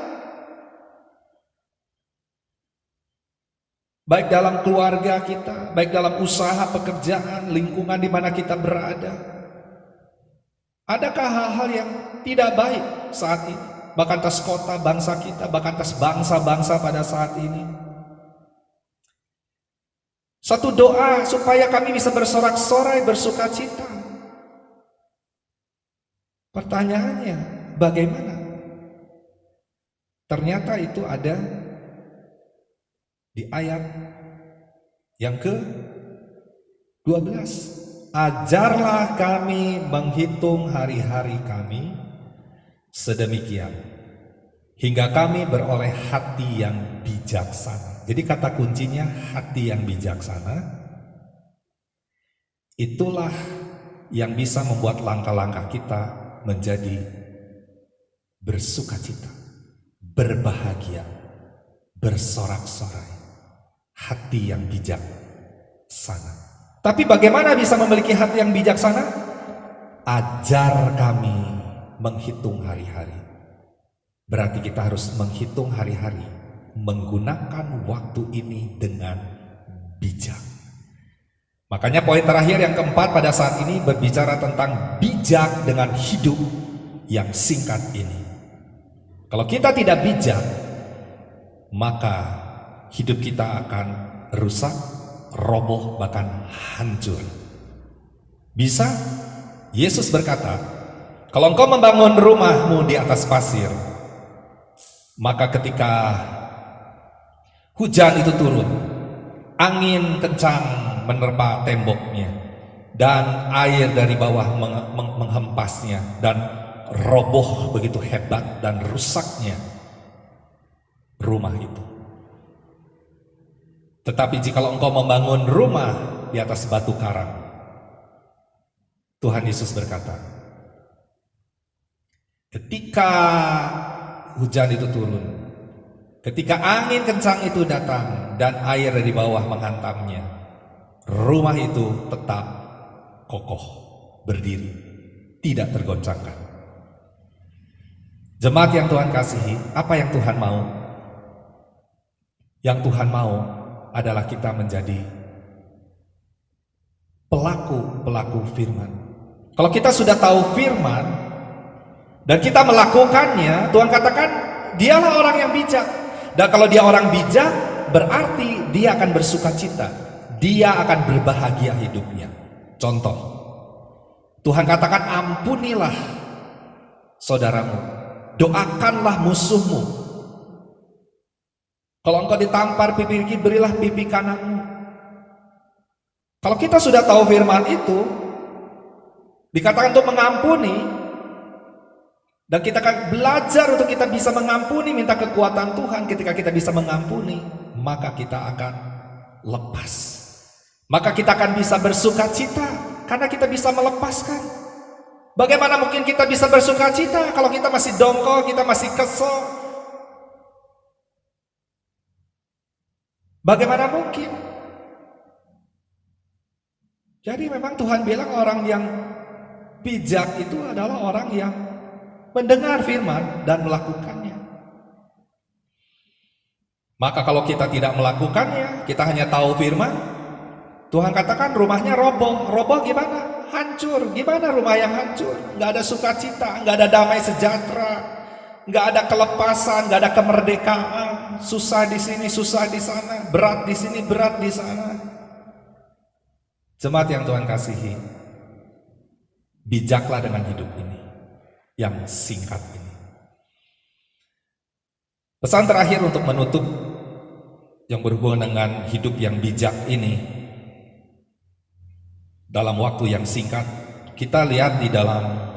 Baik dalam keluarga kita, baik dalam usaha, pekerjaan, lingkungan di mana kita berada. Adakah hal-hal yang tidak baik saat ini? Bahkan atas kota bangsa kita, bahkan atas bangsa-bangsa pada saat ini. Satu doa supaya kami bisa bersorak-sorai, bersuka cita. Pertanyaannya, bagaimana? Ternyata itu ada di ayat yang ke-12. Ajarlah kami menghitung hari-hari kami sedemikian, hingga kami beroleh hati yang bijaksana. Jadi kata kuncinya hati yang bijaksana. Itulah yang bisa membuat langkah-langkah kita menjadi bersukacita, berbahagia, bersorak-sorai. Hati yang bijaksana. Tapi bagaimana bisa memiliki hati yang bijaksana? Ajar kami menghitung hari-hari. Berarti kita harus menghitung hari-hari, menggunakan waktu ini dengan bijak. Makanya poin terakhir yang keempat pada saat ini berbicara tentang bijak dengan hidup yang singkat ini. Kalau kita tidak bijak, maka hidup kita akan rusak, roboh, bahkan hancur. Bisa? Yesus berkata, kalau engkau membangun rumahmu di atas pasir, maka ketika hujan itu turun, angin kencang menerpa temboknya, dan air dari bawah menghempasnya, dan roboh begitu hebat dan rusaknya rumah itu. Tetapi jikalau engkau membangun rumah di atas batu karang, Tuhan Yesus berkata, ketika hujan itu turun, ketika angin kencang itu datang dan air dari bawah menghantamnya, rumah itu tetap kokoh, berdiri, tidak tergoncangkan. Jemaat yang Tuhan kasihi, apa yang Tuhan mau? Yang Tuhan mau adalah kita menjadi pelaku firman. Kalau kita sudah tahu firman dan kita melakukannya, Tuhan katakan dialah orang yang bijak. Dan kalau dia orang bijak, berarti dia akan bersukacita, dia akan berbahagia hidupnya. Contoh, Tuhan katakan ampunilah saudaramu, doakanlah musuhmu. Kalau engkau ditampar pipi kiri, berilah pipi kananmu. Kalau kita sudah tahu firman itu, dikatakan untuk mengampuni, dan kita akan belajar untuk kita bisa mengampuni, minta kekuatan Tuhan. Ketika kita bisa mengampuni, maka kita akan lepas. Maka kita akan bisa bersukacita, karena kita bisa melepaskan. Bagaimana mungkin kita bisa bersukacita kalau kita masih dongkol, kita masih kesel? Bagaimana mungkin? Jadi memang Tuhan bilang orang yang bijak itu adalah orang yang mendengar firman dan melakukannya. Maka kalau kita tidak melakukannya, kita hanya tahu firman, Tuhan katakan rumahnya roboh. Roboh gimana? Hancur. Gimana rumah yang hancur? Gak ada sukacita, gak ada damai sejahtera, gak ada kelepasan, gak ada kemerdekaan. Susah di sini, susah di sana, berat di sini, berat di sana. Jemaat yang Tuhan kasihi, bijaklah dengan hidup ini yang singkat ini. Pesan terakhir untuk menutup yang berhubungan dengan hidup yang bijak ini dalam waktu yang singkat, kita lihat di dalam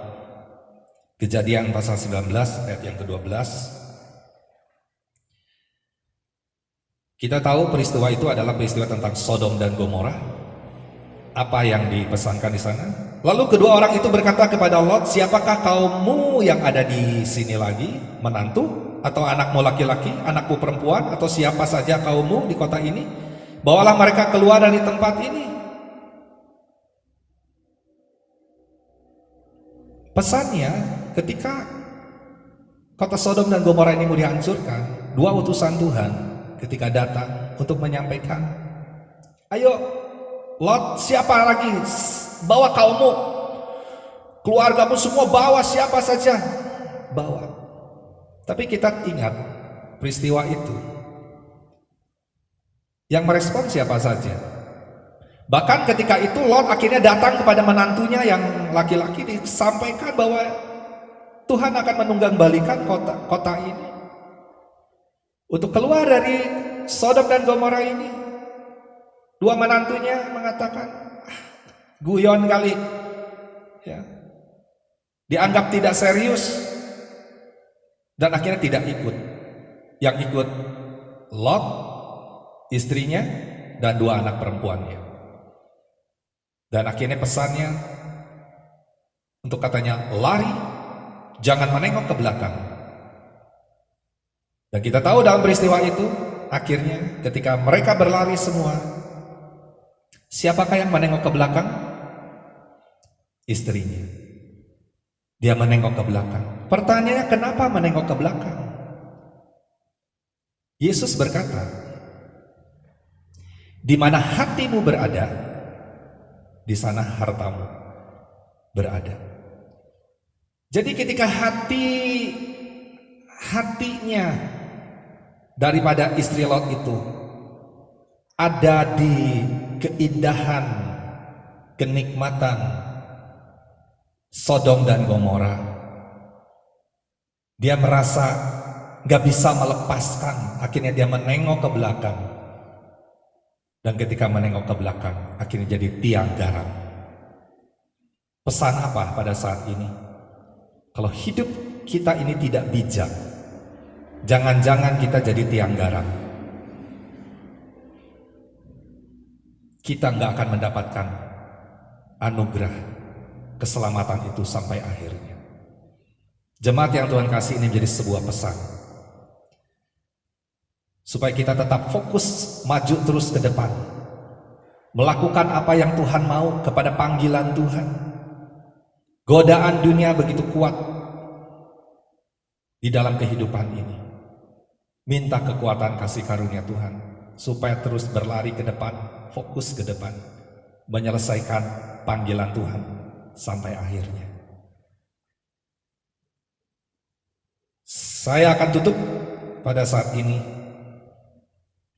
Kejadian pasal 19 ayat yang ke-12. Kita tahu peristiwa itu adalah peristiwa tentang Sodom dan Gomora. Apa yang dipesankan di sana? Lalu kedua orang itu berkata kepada Lot, siapakah kaummu yang ada di sini lagi? Menantu atau anakmu laki-laki, anakmu perempuan, atau siapa saja kaummu di kota ini? Bawalah mereka keluar dari tempat ini. Pesannya ketika kota Sodom dan Gomora ini mau dihancurkan, dua utusan Tuhan ketika datang untuk menyampaikan, ayo Lot, siapa lagi? Bawa kaummu, keluargamu semua, bawa siapa saja, bawa. Tapi kita ingat peristiwa itu, yang merespon siapa saja. Bahkan ketika itu Lot akhirnya datang kepada menantunya yang laki-laki, disampaikan bahwa Tuhan akan menunggangbalikan kota ini untuk keluar dari Sodom dan Gomora ini. Dua menantunya mengatakan, guyon kali, ya, dianggap tidak serius, dan akhirnya tidak ikut. Yang ikut Lot, istrinya, dan dua anak perempuannya. Dan akhirnya pesannya untuk katanya lari, jangan menengok ke belakang. Dan kita tahu dalam peristiwa itu, akhirnya ketika mereka berlari semua, siapakah yang menengok ke belakang? Istrinya. Dia menengok ke belakang. Pertanyaannya, kenapa menengok ke belakang? Yesus berkata, di mana hatimu berada, di sana hartamu berada. Jadi ketika hatinya daripada istri Lot itu ada di keindahan, kenikmatan Sodom dan Gomora, dia merasa gak bisa melepaskan. Akhirnya dia menengok ke belakang, dan ketika menengok ke belakang akhirnya jadi tiang garam. Pesan apa pada saat ini? Kalau hidup kita ini tidak bijak, jangan-jangan kita jadi tiang garam. Kita nggak akan mendapatkan anugerah keselamatan itu sampai akhirnya. Jemaat yang Tuhan kasih, ini menjadi sebuah pesan supaya kita tetap fokus, maju terus ke depan, melakukan apa yang Tuhan mau kepada panggilan Tuhan. Godaan dunia begitu kuat di dalam kehidupan ini. Minta kekuatan kasih karunia Tuhan supaya terus berlari ke depan, fokus ke depan, menyelesaikan panggilan Tuhan sampai akhirnya. Saya akan tutup pada saat ini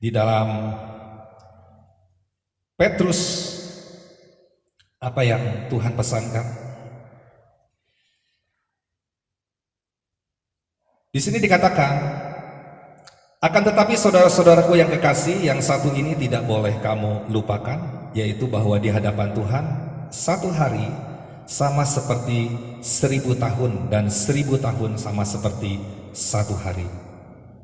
di dalam Petrus, apa yang Tuhan pesankan. Di sini dikatakan, akan tetapi saudara-saudaraku yang kekasih, yang satu ini tidak boleh kamu lupakan, yaitu bahwa di hadapan Tuhan satu hari sama seperti 1000 tahun, dan 1000 tahun sama seperti satu hari.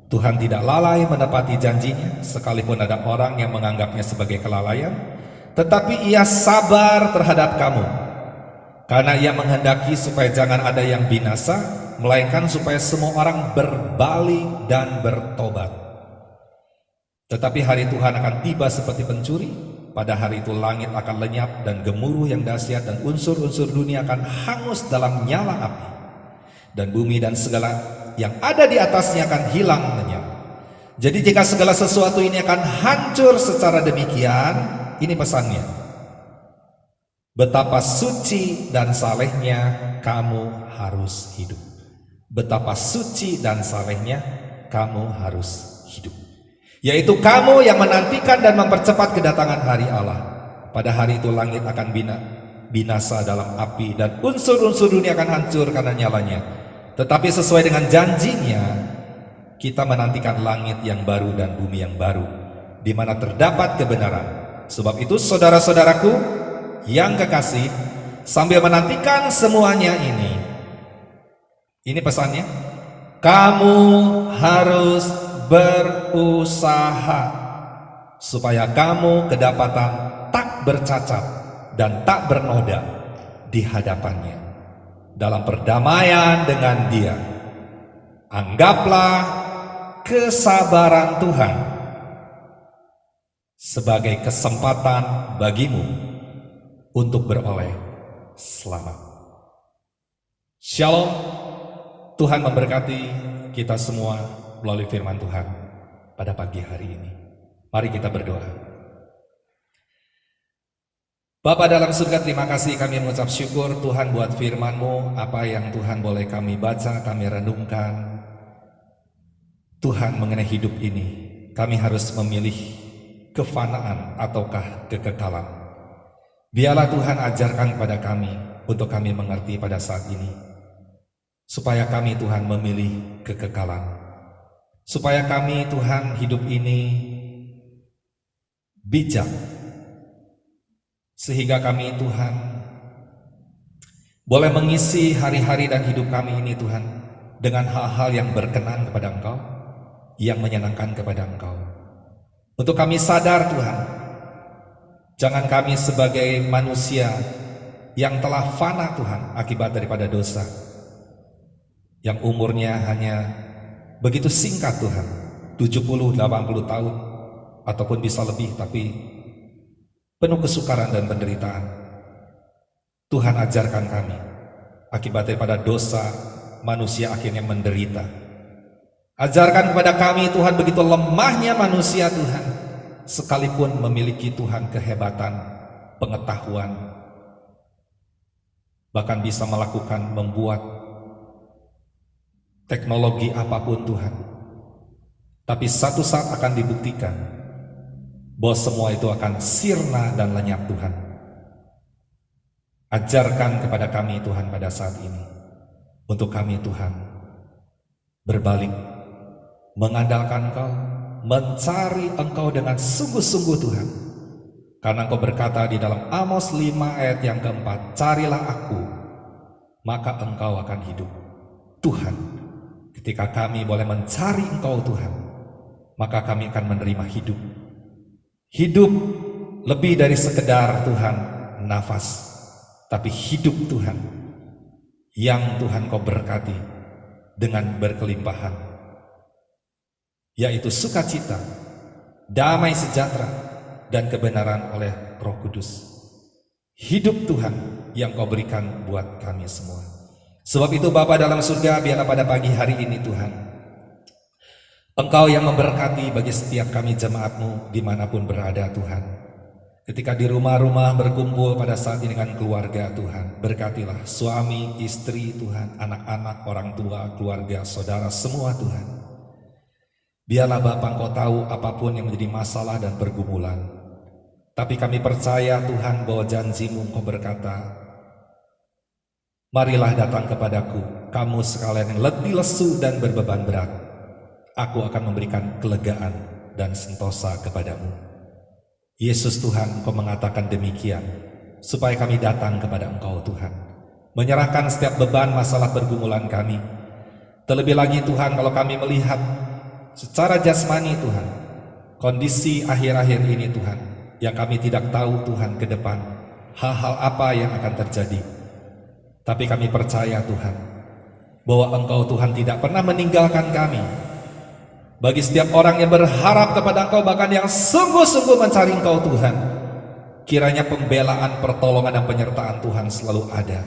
Tuhan tidak lalai menepati janjinya, sekalipun ada orang yang menganggapnya sebagai kelalaian, tetapi ia sabar terhadap kamu, karena ia menghendaki supaya jangan ada yang binasa, melainkan supaya semua orang berbalik dan bertobat. Tetapi hari Tuhan akan tiba seperti pencuri. Pada hari itu langit akan lenyap dan gemuruh yang dahsyat, dan unsur-unsur dunia akan hangus dalam nyala api, dan bumi dan segala yang ada di atasnya akan hilang lenyap. Jadi jika segala sesuatu ini akan hancur secara demikian, ini pesannya, betapa suci dan salehnya kamu harus hidup. Betapa suci dan salehnya kamu harus hidup, yaitu kamu yang menantikan dan mempercepat kedatangan hari Allah. Pada hari itu langit akan binasa dalam api, dan unsur-unsur dunia akan hancur karena nyalanya. Tetapi sesuai dengan janjinya, kita menantikan langit yang baru dan bumi yang baru, di mana terdapat kebenaran. Sebab itu saudara-saudaraku yang kekasih, sambil menantikan semuanya ini pesannya, kamu harus berusaha supaya kamu kedapatan tak bercacat dan tak bernoda di hadapannya dalam perdamaian dengan Dia. Anggaplah kesabaran Tuhan sebagai kesempatan bagimu untuk beroleh selamat. Shalom, Tuhan memberkati kita semua melalui firman Tuhan pada pagi hari ini. Mari kita berdoa. Bapa dalam surga, terima kasih kami mengucap syukur Tuhan buat firman-Mu, apa yang Tuhan boleh kami baca, kami renungkan. Tuhan mengenai hidup ini, kami harus memilih kefanaan ataukah kekekalan. Biarlah Tuhan ajarkan kepada kami untuk kami mengerti pada saat ini, supaya kami Tuhan memilih kekekalan, supaya kami Tuhan hidup ini bijak, sehingga kami Tuhan boleh mengisi hari-hari dan hidup kami ini Tuhan dengan hal-hal yang berkenan kepada Engkau, yang menyenangkan kepada Engkau. Untuk kami sadar Tuhan, jangan kami sebagai manusia yang telah fana Tuhan akibat daripada dosa, yang umurnya hanya begitu singkat Tuhan, 70-80 tahun ataupun bisa lebih, tapi penuh kesukaran dan penderitaan. Tuhan ajarkan kami, akibat daripada dosa manusia akhirnya menderita. Ajarkan kepada kami Tuhan, begitu lemahnya manusia Tuhan, sekalipun memiliki Tuhan kehebatan, pengetahuan, bahkan bisa melakukan, membuat teknologi apapun Tuhan, tapi satu saat akan dibuktikan bahwa semua itu akan sirna dan lenyap Tuhan. Ajarkan kepada kami Tuhan pada saat ini, untuk kami Tuhan berbalik, mengandalkan Engkau, mencari Engkau dengan sungguh-sungguh Tuhan. Karena Engkau berkata di dalam Amos 5 ayat yang keempat, carilah Aku, maka engkau akan hidup. Tuhan, ketika kami boleh mencari Engkau Tuhan, maka kami akan menerima hidup. Hidup lebih dari sekedar Tuhan nafas, tapi hidup Tuhan yang Tuhan Kau berkati dengan berkelimpahan, yaitu sukacita, damai sejahtera, dan kebenaran oleh Roh Kudus. Hidup Tuhan yang Kau berikan buat kami semua. Sebab itu Bapa dalam surga, biarlah pada pagi hari ini Tuhan, Engkau yang memberkati bagi setiap kami jemaat-Mu dimanapun berada Tuhan. Ketika di rumah-rumah berkumpul pada saat ini dengan keluarga Tuhan, berkatilah suami, istri Tuhan, anak-anak, orang tua, keluarga, saudara, semua Tuhan. Biarlah Bapa Engkau tahu apapun yang menjadi masalah dan pergumulan. Tapi kami percaya Tuhan bahwa janji-Mu Engkau berkata, marilah datang kepadaku, kamu sekalian yang letih lesu dan berbeban berat. Aku akan memberikan kelegaan dan sentosa kepadamu. Yesus Tuhan, Engkau mengatakan demikian, supaya kami datang kepada Engkau Tuhan, menyerahkan setiap beban masalah pergumulan kami. Terlebih lagi Tuhan, kalau kami melihat secara jasmani Tuhan, kondisi akhir-akhir ini Tuhan, yang kami tidak tahu Tuhan ke depan, hal-hal apa yang akan terjadi. Tapi kami percaya Tuhan, bahwa Engkau Tuhan tidak pernah meninggalkan kami. Bagi setiap orang yang berharap kepada Engkau, bahkan yang sungguh-sungguh mencari Engkau Tuhan, kiranya pembelaan, pertolongan, dan penyertaan Tuhan selalu ada.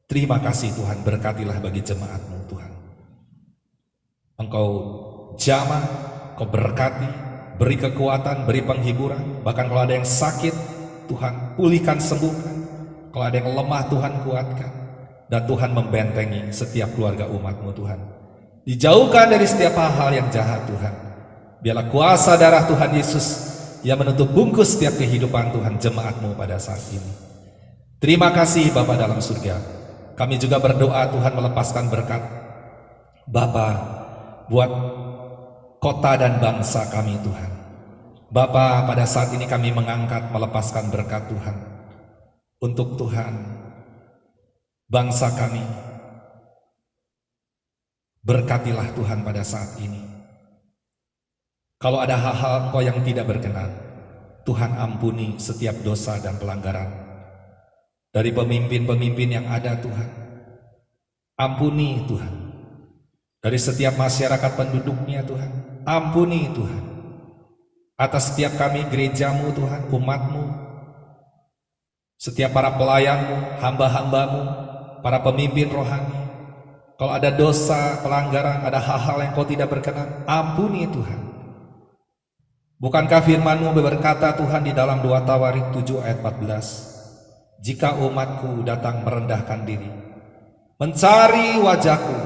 Terima kasih Tuhan, berkatilah bagi jemaat-Mu Tuhan. Engkau jamah, Engkau berkati, beri kekuatan, beri penghiburan. Bahkan kalau ada yang sakit, Tuhan pulihkan, sembuhkan. Kalau ada yang lemah, Tuhan kuatkan. Dan Tuhan membentengi setiap keluarga umat-Mu Tuhan. Dijauhkan dari setiap hal-hal yang jahat Tuhan. Biarlah kuasa darah Tuhan Yesus yang menutup bungkus setiap kehidupan Tuhan jemaat-Mu pada saat ini. Terima kasih Bapa dalam surga. Kami juga berdoa Tuhan melepaskan berkat Bapa buat kota dan bangsa kami Tuhan. Bapa, pada saat ini kami mengangkat melepaskan berkat Tuhan untuk Tuhan bangsa kami. Berkatilah Tuhan pada saat ini. Kalau ada hal-hal Engkau yang tidak berkenan, Tuhan ampuni setiap dosa dan pelanggaran dari pemimpin-pemimpin yang ada Tuhan. Ampuni Tuhan dari setiap masyarakat penduduknya Tuhan. Ampuni Tuhan atas setiap kami gereja-Mu Tuhan, umat-Mu, setiap para pelayan-Mu, hamba-hamba-Mu, para pemimpin rohani. Kalau ada dosa, pelanggaran, ada hal-hal yang kau tidak berkenan, ampuni Tuhan. Bukankah firman-Mu berkata Tuhan di dalam 2 Tawarik 7 ayat 14, jika umatku datang merendahkan diri, mencari wajahku,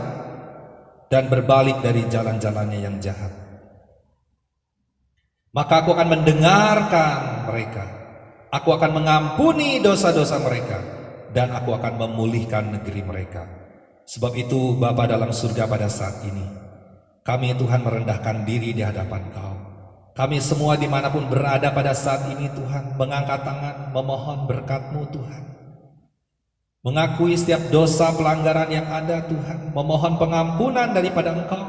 dan berbalik dari jalan-jalannya yang jahat, maka aku akan mendengarkan mereka, aku akan mengampuni dosa-dosa mereka, dan aku akan memulihkan negeri mereka. Sebab itu Bapa dalam surga pada saat ini, kami Tuhan merendahkan diri di hadapan Kau. Kami semua dimanapun berada pada saat ini Tuhan, mengangkat tangan, memohon berkat-Mu Tuhan. Mengakui setiap dosa pelanggaran yang ada Tuhan, memohon pengampunan daripada Engkau.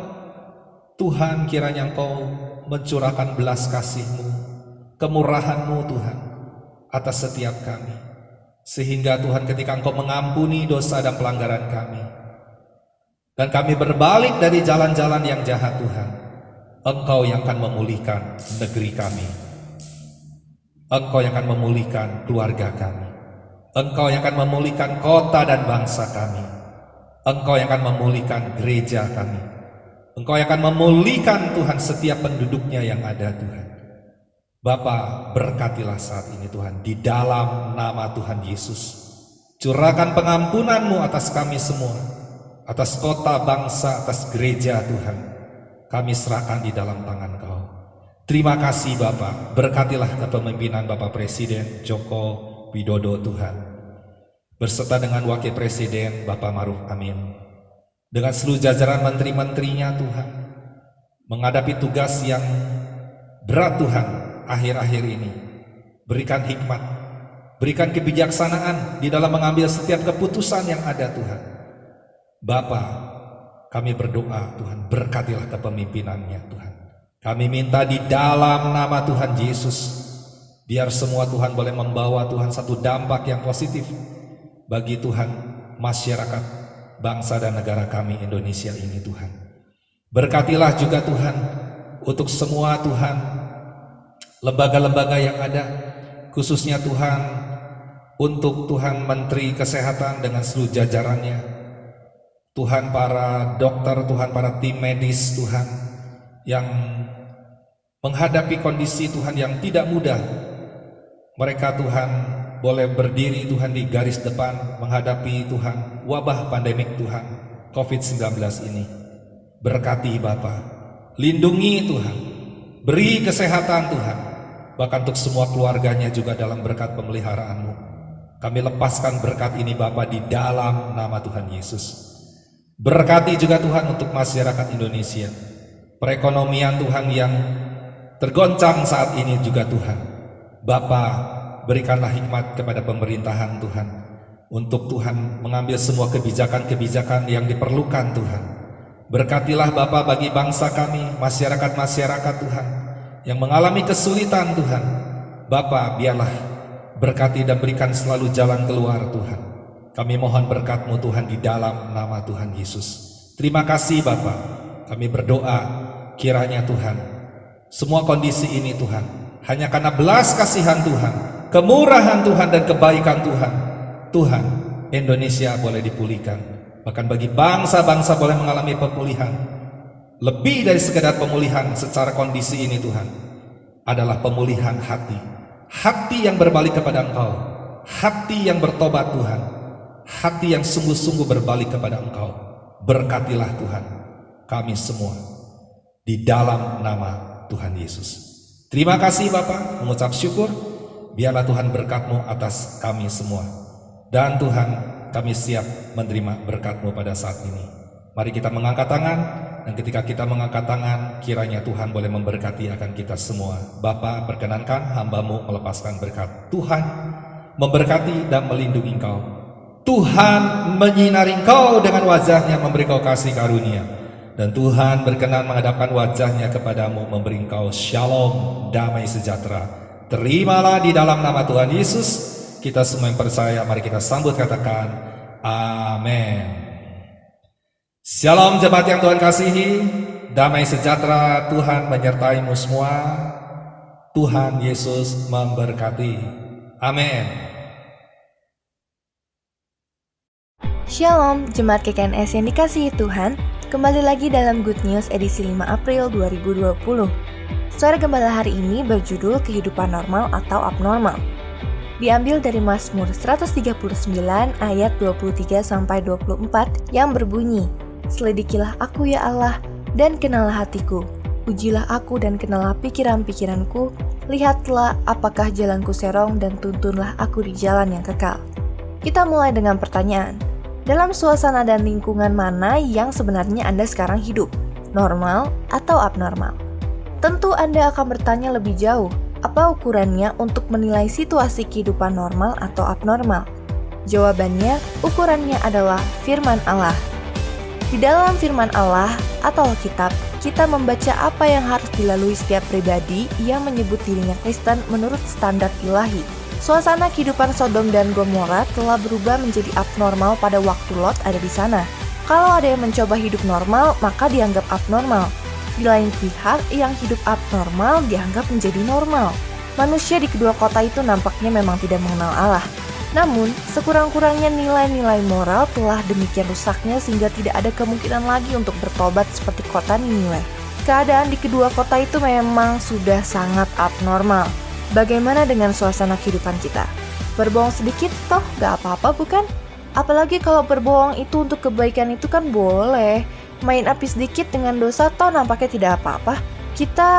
Tuhan, kiranya Engkau mencurahkan belas kasih-Mu, kemurahan-Mu Tuhan, atas setiap kami. Sehingga Tuhan ketika Engkau mengampuni dosa dan pelanggaran kami, dan kami berbalik dari jalan-jalan yang jahat Tuhan, Engkau yang akan memulihkan negeri kami, Engkau yang akan memulihkan keluarga kami, Engkau yang akan memulihkan kota dan bangsa kami, Engkau yang akan memulihkan gereja kami, Engkau yang akan memulihkan Tuhan setiap penduduknya yang ada Tuhan. Bapa, berkatilah saat ini Tuhan, di dalam nama Tuhan Yesus. Curahkan pengampunan-Mu atas kami semua, atas kota, bangsa, atas gereja Tuhan. Kami serahkan di dalam tangan Kau. Terima kasih Bapa, berkatilah kepemimpinan Bapak Presiden Joko Widodo Tuhan, berserta dengan Wakil Presiden Bapak Ma'ruf Amin, dengan seluruh jajaran menteri-menterinya Tuhan, menghadapi tugas yang berat Tuhan akhir-akhir ini. Berikan hikmat, berikan kebijaksanaan di dalam mengambil setiap keputusan yang ada Tuhan. Bapa, kami berdoa Tuhan, berkatilah kepemimpinannya Tuhan. Kami minta di dalam nama Tuhan Yesus, biar semua Tuhan boleh membawa Tuhan satu dampak yang positif bagi Tuhan masyarakat, bangsa dan negara kami Indonesia ini Tuhan. Berkatilah juga Tuhan untuk semua Tuhan lembaga-lembaga yang ada, khususnya Tuhan untuk Tuhan Menteri Kesehatan dengan seluruh jajarannya, Tuhan para dokter, Tuhan para tim medis Tuhan, yang menghadapi kondisi Tuhan yang tidak mudah. Mereka Tuhan boleh berdiri Tuhan di garis depan menghadapi Tuhan wabah pandemik Tuhan COVID-19 ini. Berkati Bapa, lindungi Tuhan, beri kesehatan Tuhan, bahkan untuk semua keluarganya juga dalam berkat pemeliharaan-Mu. Kami lepaskan berkat ini Bapa di dalam nama Tuhan Yesus. Berkati juga Tuhan untuk masyarakat Indonesia, perekonomian Tuhan yang tergoncang saat ini juga Tuhan. Bapa, berikanlah hikmat kepada pemerintahan Tuhan, untuk Tuhan mengambil semua kebijakan-kebijakan yang diperlukan Tuhan. Berkatilah Bapa bagi bangsa kami, masyarakat-masyarakat Tuhan, yang mengalami kesulitan Tuhan. Bapa, biarlah berkati dan berikan selalu jalan keluar Tuhan. Kami mohon berkat-Mu Tuhan di dalam nama Tuhan Yesus. Terima kasih Bapa. Kami berdoa kiranya Tuhan, semua kondisi ini Tuhan, hanya karena belas kasihan Tuhan, kemurahan Tuhan dan kebaikan Tuhan, Indonesia boleh dipulihkan. Bahkan bagi bangsa-bangsa boleh mengalami pemulihan. Lebih dari sekedar pemulihan secara kondisi ini Tuhan, adalah pemulihan hati. Hati yang berbalik kepada Engkau, hati yang bertobat Tuhan, hati yang sungguh-sungguh berbalik kepada Engkau. Berkatilah Tuhan kami semua di dalam nama Tuhan Yesus. Terima kasih Bapa, mengucap syukur. Biarlah Tuhan berkat-Mu atas kami semua. Dan Tuhan, kami siap menerima berkat-Mu pada saat ini. Mari kita mengangkat tangan, dan ketika kita mengangkat tangan, kiranya Tuhan boleh memberkati akan kita semua. Bapa, perkenankan hamba-Mu melepaskan berkat. Tuhan memberkati dan melindungi Engkau. Tuhan menyinari Engkau dengan wajah-Nya, memberi Engkau kasih karunia. Dan Tuhan berkenan menghadapkan wajah-Nya kepadamu, memberi Engkau shalom, damai sejahtera. Terimalah di dalam nama Tuhan Yesus. Kita semua yang percaya, mari kita sambut, katakan amin. Shalom jemaat yang Tuhan kasihi, damai sejahtera Tuhan menyertai-mu semua. Tuhan Yesus memberkati. Amin. Shalom, Jemaat GKNS yang dikasihi Tuhan. Kembali lagi dalam Good News edisi 5 April 2020. Suara Gembala hari ini berjudul Kehidupan Normal atau Abnormal. Diambil dari Mazmur 139 ayat 23-24 yang berbunyi, "Selidikilah aku ya Allah, dan kenallah hatiku. Ujilah aku dan kenallah pikiran-pikiranku. Lihatlah apakah jalanku serong dan tuntunlah aku di jalan yang kekal." Kita mulai dengan pertanyaan. Dalam suasana dan lingkungan mana yang sebenarnya Anda sekarang hidup? Normal atau abnormal? Tentu Anda akan bertanya lebih jauh, apa ukurannya untuk menilai situasi kehidupan normal atau abnormal? Jawabannya, ukurannya adalah firman Allah. Di dalam firman Allah atau Alkitab, kita membaca apa yang harus dilalui setiap pribadi yang menyebut dirinya Kristen menurut standar ilahi. Suasana kehidupan Sodom dan Gomora telah berubah menjadi abnormal pada waktu Lot ada di sana. Kalau ada yang mencoba hidup normal, maka dianggap abnormal. Di lain pihak, yang hidup abnormal dianggap menjadi normal. Manusia di kedua kota itu nampaknya memang tidak mengenal Allah. Namun, sekurang-kurangnya nilai-nilai moral telah demikian rusaknya sehingga tidak ada kemungkinan lagi untuk bertobat seperti kota Niniwe. Keadaan di kedua kota itu memang sudah sangat abnormal. Bagaimana dengan suasana kehidupan kita? Berbohong sedikit toh gak apa-apa bukan? Apalagi kalau berbohong itu untuk kebaikan itu kan boleh. Main api sedikit dengan dosa toh nampaknya tidak apa-apa. Kita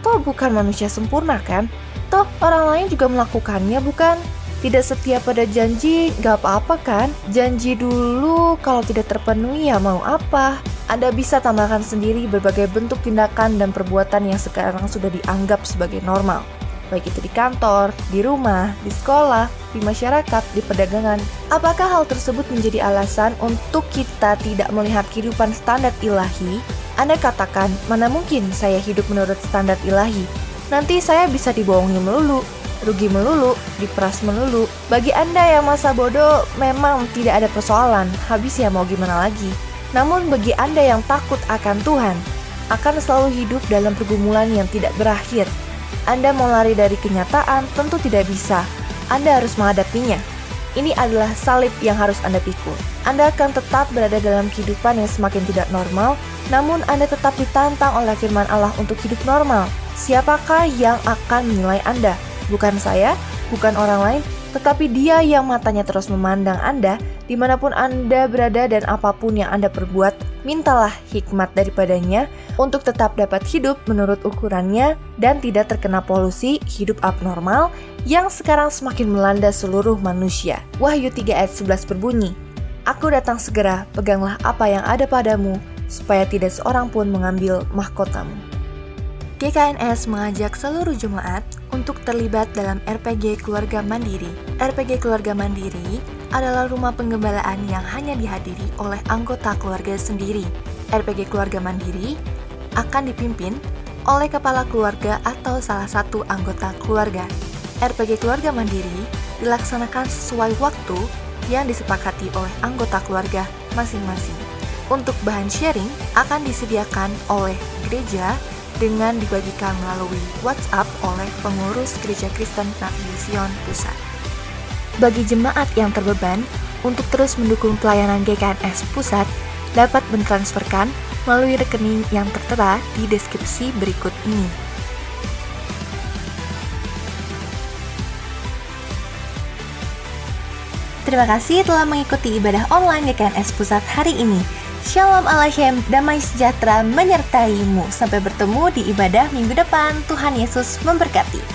toh bukan manusia sempurna kan? Toh orang lain juga melakukannya bukan? Tidak setia pada janji gak apa-apa kan? Janji dulu kalau tidak terpenuhi ya mau apa? Anda bisa tambahkan sendiri berbagai bentuk tindakan dan perbuatan yang sekarang sudah dianggap sebagai normal. Baik itu di kantor, di rumah, di sekolah, di masyarakat, di perdagangan. Apakah hal tersebut menjadi alasan untuk kita tidak melihat kehidupan standar ilahi? Anda katakan, mana mungkin saya hidup menurut standar ilahi? Nanti saya bisa dibohongi melulu, rugi melulu, diperas melulu. Bagi Anda yang masa bodoh, memang tidak ada persoalan, habis ya mau gimana lagi. Namun bagi Anda yang takut akan Tuhan, akan selalu hidup dalam pergumulan yang tidak berakhir. Anda mau lari dari kenyataan, tentu tidak bisa. Anda harus menghadapinya. Ini adalah salib yang harus Anda pikul. Anda akan tetap berada dalam kehidupan yang semakin tidak normal, namun Anda tetap ditantang oleh firman Allah untuk hidup normal. Siapakah yang akan menilai Anda? Bukan saya, bukan orang lain, tetapi Dia yang matanya terus memandang Anda, dimanapun Anda berada dan apapun yang Anda perbuat. Mintalah hikmat daripadanya untuk tetap dapat hidup menurut ukurannya dan tidak terkena polusi hidup abnormal yang sekarang semakin melanda seluruh manusia. Wahyu 3 ayat 11 berbunyi, "Aku datang segera, peganglah apa yang ada padamu, supaya tidak seorang pun mengambil mahkotamu." GKNS mengajak seluruh jemaat untuk terlibat dalam RPG Keluarga Mandiri. RPG Keluarga Mandiri adalah rumah penggembalaan yang hanya dihadiri oleh anggota keluarga sendiri. RPG Keluarga Mandiri akan dipimpin oleh kepala keluarga atau salah satu anggota keluarga. RPG Keluarga Mandiri dilaksanakan sesuai waktu yang disepakati oleh anggota keluarga masing-masing. Untuk bahan sharing akan disediakan oleh gereja dengan dibagikan melalui WhatsApp oleh pengurus Gereja Kristen Nahdlatul Sion Pusat. Bagi jemaat yang terbeban untuk terus mendukung pelayanan GKNS Pusat, dapat mentransferkan melalui rekening yang tertera di deskripsi berikut ini. Terima kasih telah mengikuti ibadah online GKNS Pusat hari ini. Shalom Aleichem, damai sejahtera menyertaimu. Sampai bertemu di ibadah minggu depan. Tuhan Yesus memberkati.